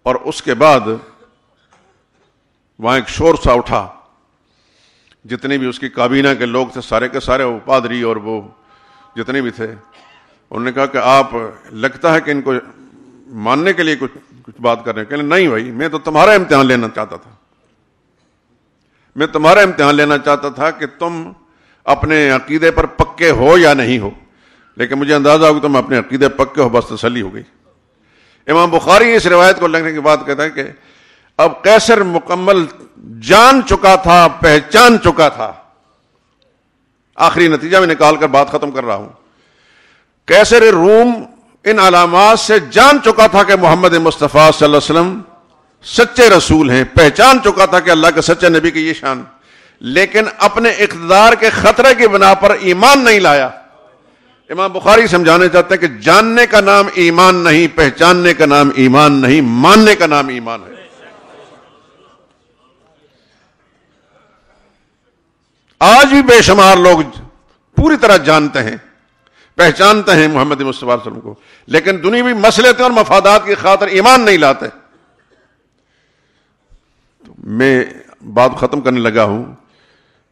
اور اس کے بعد وہاں ایک شور سا اٹھا، جتنے بھی اس کی کابینہ کے لوگ تھے سارے کے سارے، وہ پادری اور وہ جتنے بھی تھے، انہوں نے کہا کہ آپ لگتا ہے کہ ان کو ماننے کے لیے کچھ بات کر رہے ہیں۔ کہ نہیں بھائی، میں تو تمہارا امتحان لینا چاہتا تھا، میں تمہارا امتحان لینا چاہتا تھا کہ تم اپنے عقیدے پر پکے ہو یا نہیں ہو، لیکن مجھے اندازہ ہو کہ تم اپنے عقیدے پکے ہو، بس تسلی ہو گئی۔ امام بخاری اس روایت کو لکھنے کے بعد کہتا ہے کہ اب قیصر مکمل جان چکا تھا، پہچان چکا تھا۔ آخری نتیجہ میں نکال کر بات ختم کر رہا ہوں۔ قیصر روم ان علامات سے جان چکا تھا کہ محمد مصطفیٰ صلی اللہ علیہ وسلم سچے رسول ہیں، پہچان چکا تھا کہ اللہ کے سچے نبی کی یہ شان، لیکن اپنے اقتدار کے خطرے کی بنا پر ایمان نہیں لایا۔ امام بخاری سمجھانے چاہتے ہیں کہ جاننے کا نام ایمان نہیں، پہچاننے کا نام ایمان نہیں، ماننے کا نام ایمان ہے۔ آج بھی بے شمار لوگ پوری طرح جانتے ہیں، پہچانتے ہیں محمد مصطفیٰ صلی اللہ علیہ وسلم کو، لیکن دنیاوی مصلحتیں اور مفادات کی خاطر ایمان نہیں لاتے۔ تو میں بات ختم کرنے لگا ہوں۔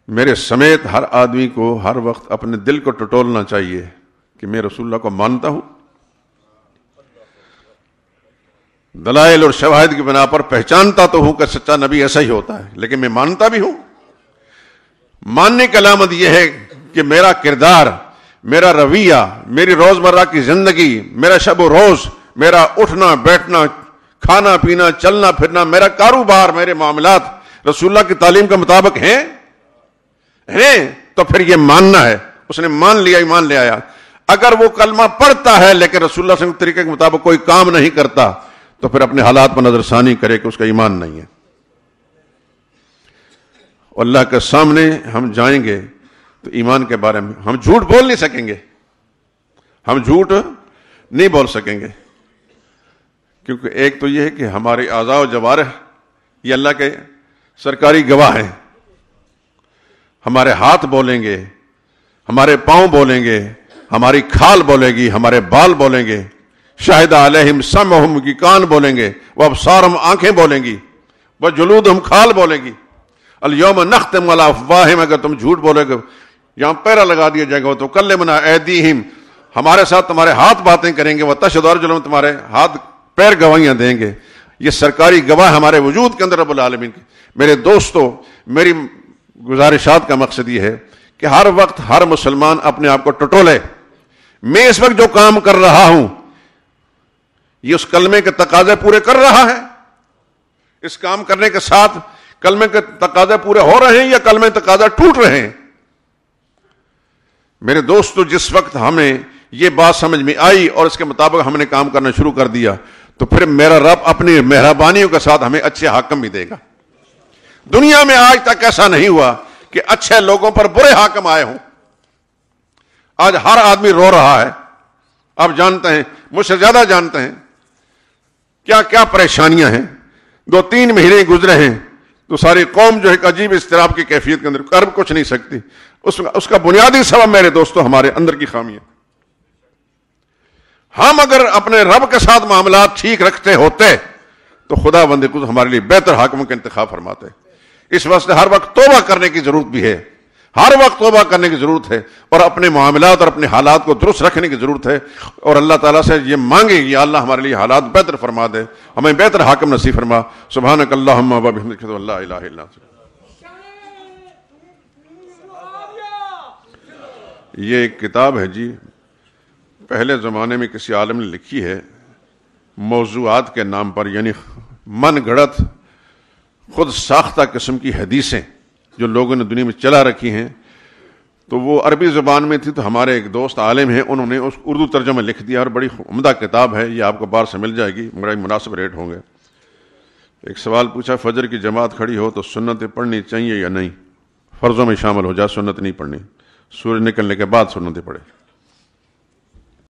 میرے سمیت ہر آدمی کو ہر وقت اپنے دل کو ٹٹولنا چاہیے کہ میں رسول اللہ کو مانتا ہوں، دلائل اور شواہد کی بنا پر پہچانتا تو ہوں کہ سچا نبی ایسا ہی ہوتا ہے، لیکن میں مانتا بھی ہوں۔ ماننے کی علامت یہ ہے کہ میرا کردار، میرا رویہ، میری روزمرہ کی زندگی، میرا شب و روز، میرا اٹھنا بیٹھنا، کھانا پینا، چلنا پھرنا، میرا کاروبار، میرے معاملات رسول اللہ کی تعلیم کے مطابق ہیں تو پھر یہ ماننا ہے۔ اس نے مان لیا، ایمان لے آیا۔ اگر وہ کلمہ پڑھتا ہے لیکن رسول اللہ صلی اللہ علیہ وسلم کے طریقے کے مطابق کوئی کام نہیں کرتا تو پھر اپنے حالات پر نظر ثانی کرے کہ اس کا ایمان نہیں ہے۔ اللہ کے سامنے ہم جائیں گے تو ایمان کے بارے میں ہم جھوٹ بول نہیں سکیں گے، ہم جھوٹ نہیں بول سکیں گے، کیونکہ ایک تو یہ ہے کہ ہمارے اعضاء و جوارح یہ اللہ کے سرکاری گواہ ہیں۔ ہمارے ہاتھ بولیں گے، ہمارے پاؤں بولیں گے، ہماری کھال بولے گی، ہمارے بال بولیں گے، شاہد علیہم سمعہم کی کان بولیں گے، وابصارہم آنکھیں بولیں گی، وجلودہم کھال بولیں گی۔ الیوم نختم علی افواہہم، اگر تم جھوٹ بولے گے یہاں پیرا لگا دیا جائے گا، وتکلمنا ایدیہم، ہمارے ساتھ تمہارے ہاتھ باتیں کریں گے، وتشہد ارجلہم، تمہارے ہاتھ پیر گواہیاں دیں گے۔ یہ سرکاری گواہ ہمارے وجود کے اندر رب العالمین کی۔ میرے دوستو، میری گزارشات کا مقصد یہ ہے کہ ہر وقت ہر مسلمان اپنے آپ کو ٹٹولے۔ میں اس وقت جو کام کر رہا ہوں یہ اس کلمے کے تقاضے پورے کر رہا ہے؟ اس کام کرنے کے ساتھ کلمے کے تقاضے پورے ہو رہے ہیں یا کلمے تقاضے ٹوٹ رہے ہیں؟ میرے دوستو، جس وقت ہمیں یہ بات سمجھ میں آئی اور اس کے مطابق ہم نے کام کرنا شروع کر دیا تو پھر میرا رب اپنی مہربانیوں کے ساتھ ہمیں اچھے حاکم بھی دے گا۔ دنیا میں آج تک ایسا نہیں ہوا کہ اچھے لوگوں پر برے حاکم آئے ہوں۔ آج ہر آدمی رو رہا ہے، آپ جانتے ہیں، مجھ سے زیادہ جانتے ہیں کیا کیا پریشانیاں ہیں۔ 2-3 مہینے گزرے ہیں تو ساری قوم جو ایک عجیب اضطراب کی کیفیت کے اندر کر کچھ نہیں سکتی۔ اس کا بنیادی سبب میرے دوستو ہمارے اندر کی خامیاں۔ ہم اگر اپنے رب کے ساتھ معاملات ٹھیک رکھتے ہوتے تو خدا بندے کو ہمارے لیے بہتر حاکموں کا انتخاب فرماتے۔ اس واسطے ہر وقت توبہ کرنے کی ضرورت بھی ہے، ہر وقت توبہ کرنے کی ضرورت ہے، اور اپنے معاملات اور اپنے حالات کو درست رکھنے کی ضرورت ہے، اور اللہ تعالیٰ سے یہ مانگے یا اللہ ہمارے لیے حالات بہتر فرما دے، ہمیں بہتر حاکم نصیب فرما۔ سبحانک اللہم و بحمدک، اشہد ان لا الہ الا انت۔ یہ ایک کتاب ہے جی، پہلے زمانے میں کسی عالم نے لکھی ہے موضوعات کے نام پر، یعنی من گھڑت خود ساختہ قسم کی حدیثیں جو لوگوں نے دنیا میں چلا رکھی ہیں، تو وہ عربی زبان میں تھی، تو ہمارے ایک دوست عالم ہیں، انہوں نے اس اردو ترجمہ لکھ دیا، اور بڑی عمدہ کتاب ہے، یہ آپ کو باہر سے مل جائے گی، بڑے مناسب ریٹ ہوں گے۔ ایک سوال پوچھا، فجر کی جماعت کھڑی ہو تو سنتیں پڑھنی چاہیے یا نہیں؟ فرضوں میں شامل ہو جائے، سنت نہیں پڑھنی، سورج نکلنے کے بعد سنتیں پڑھے۔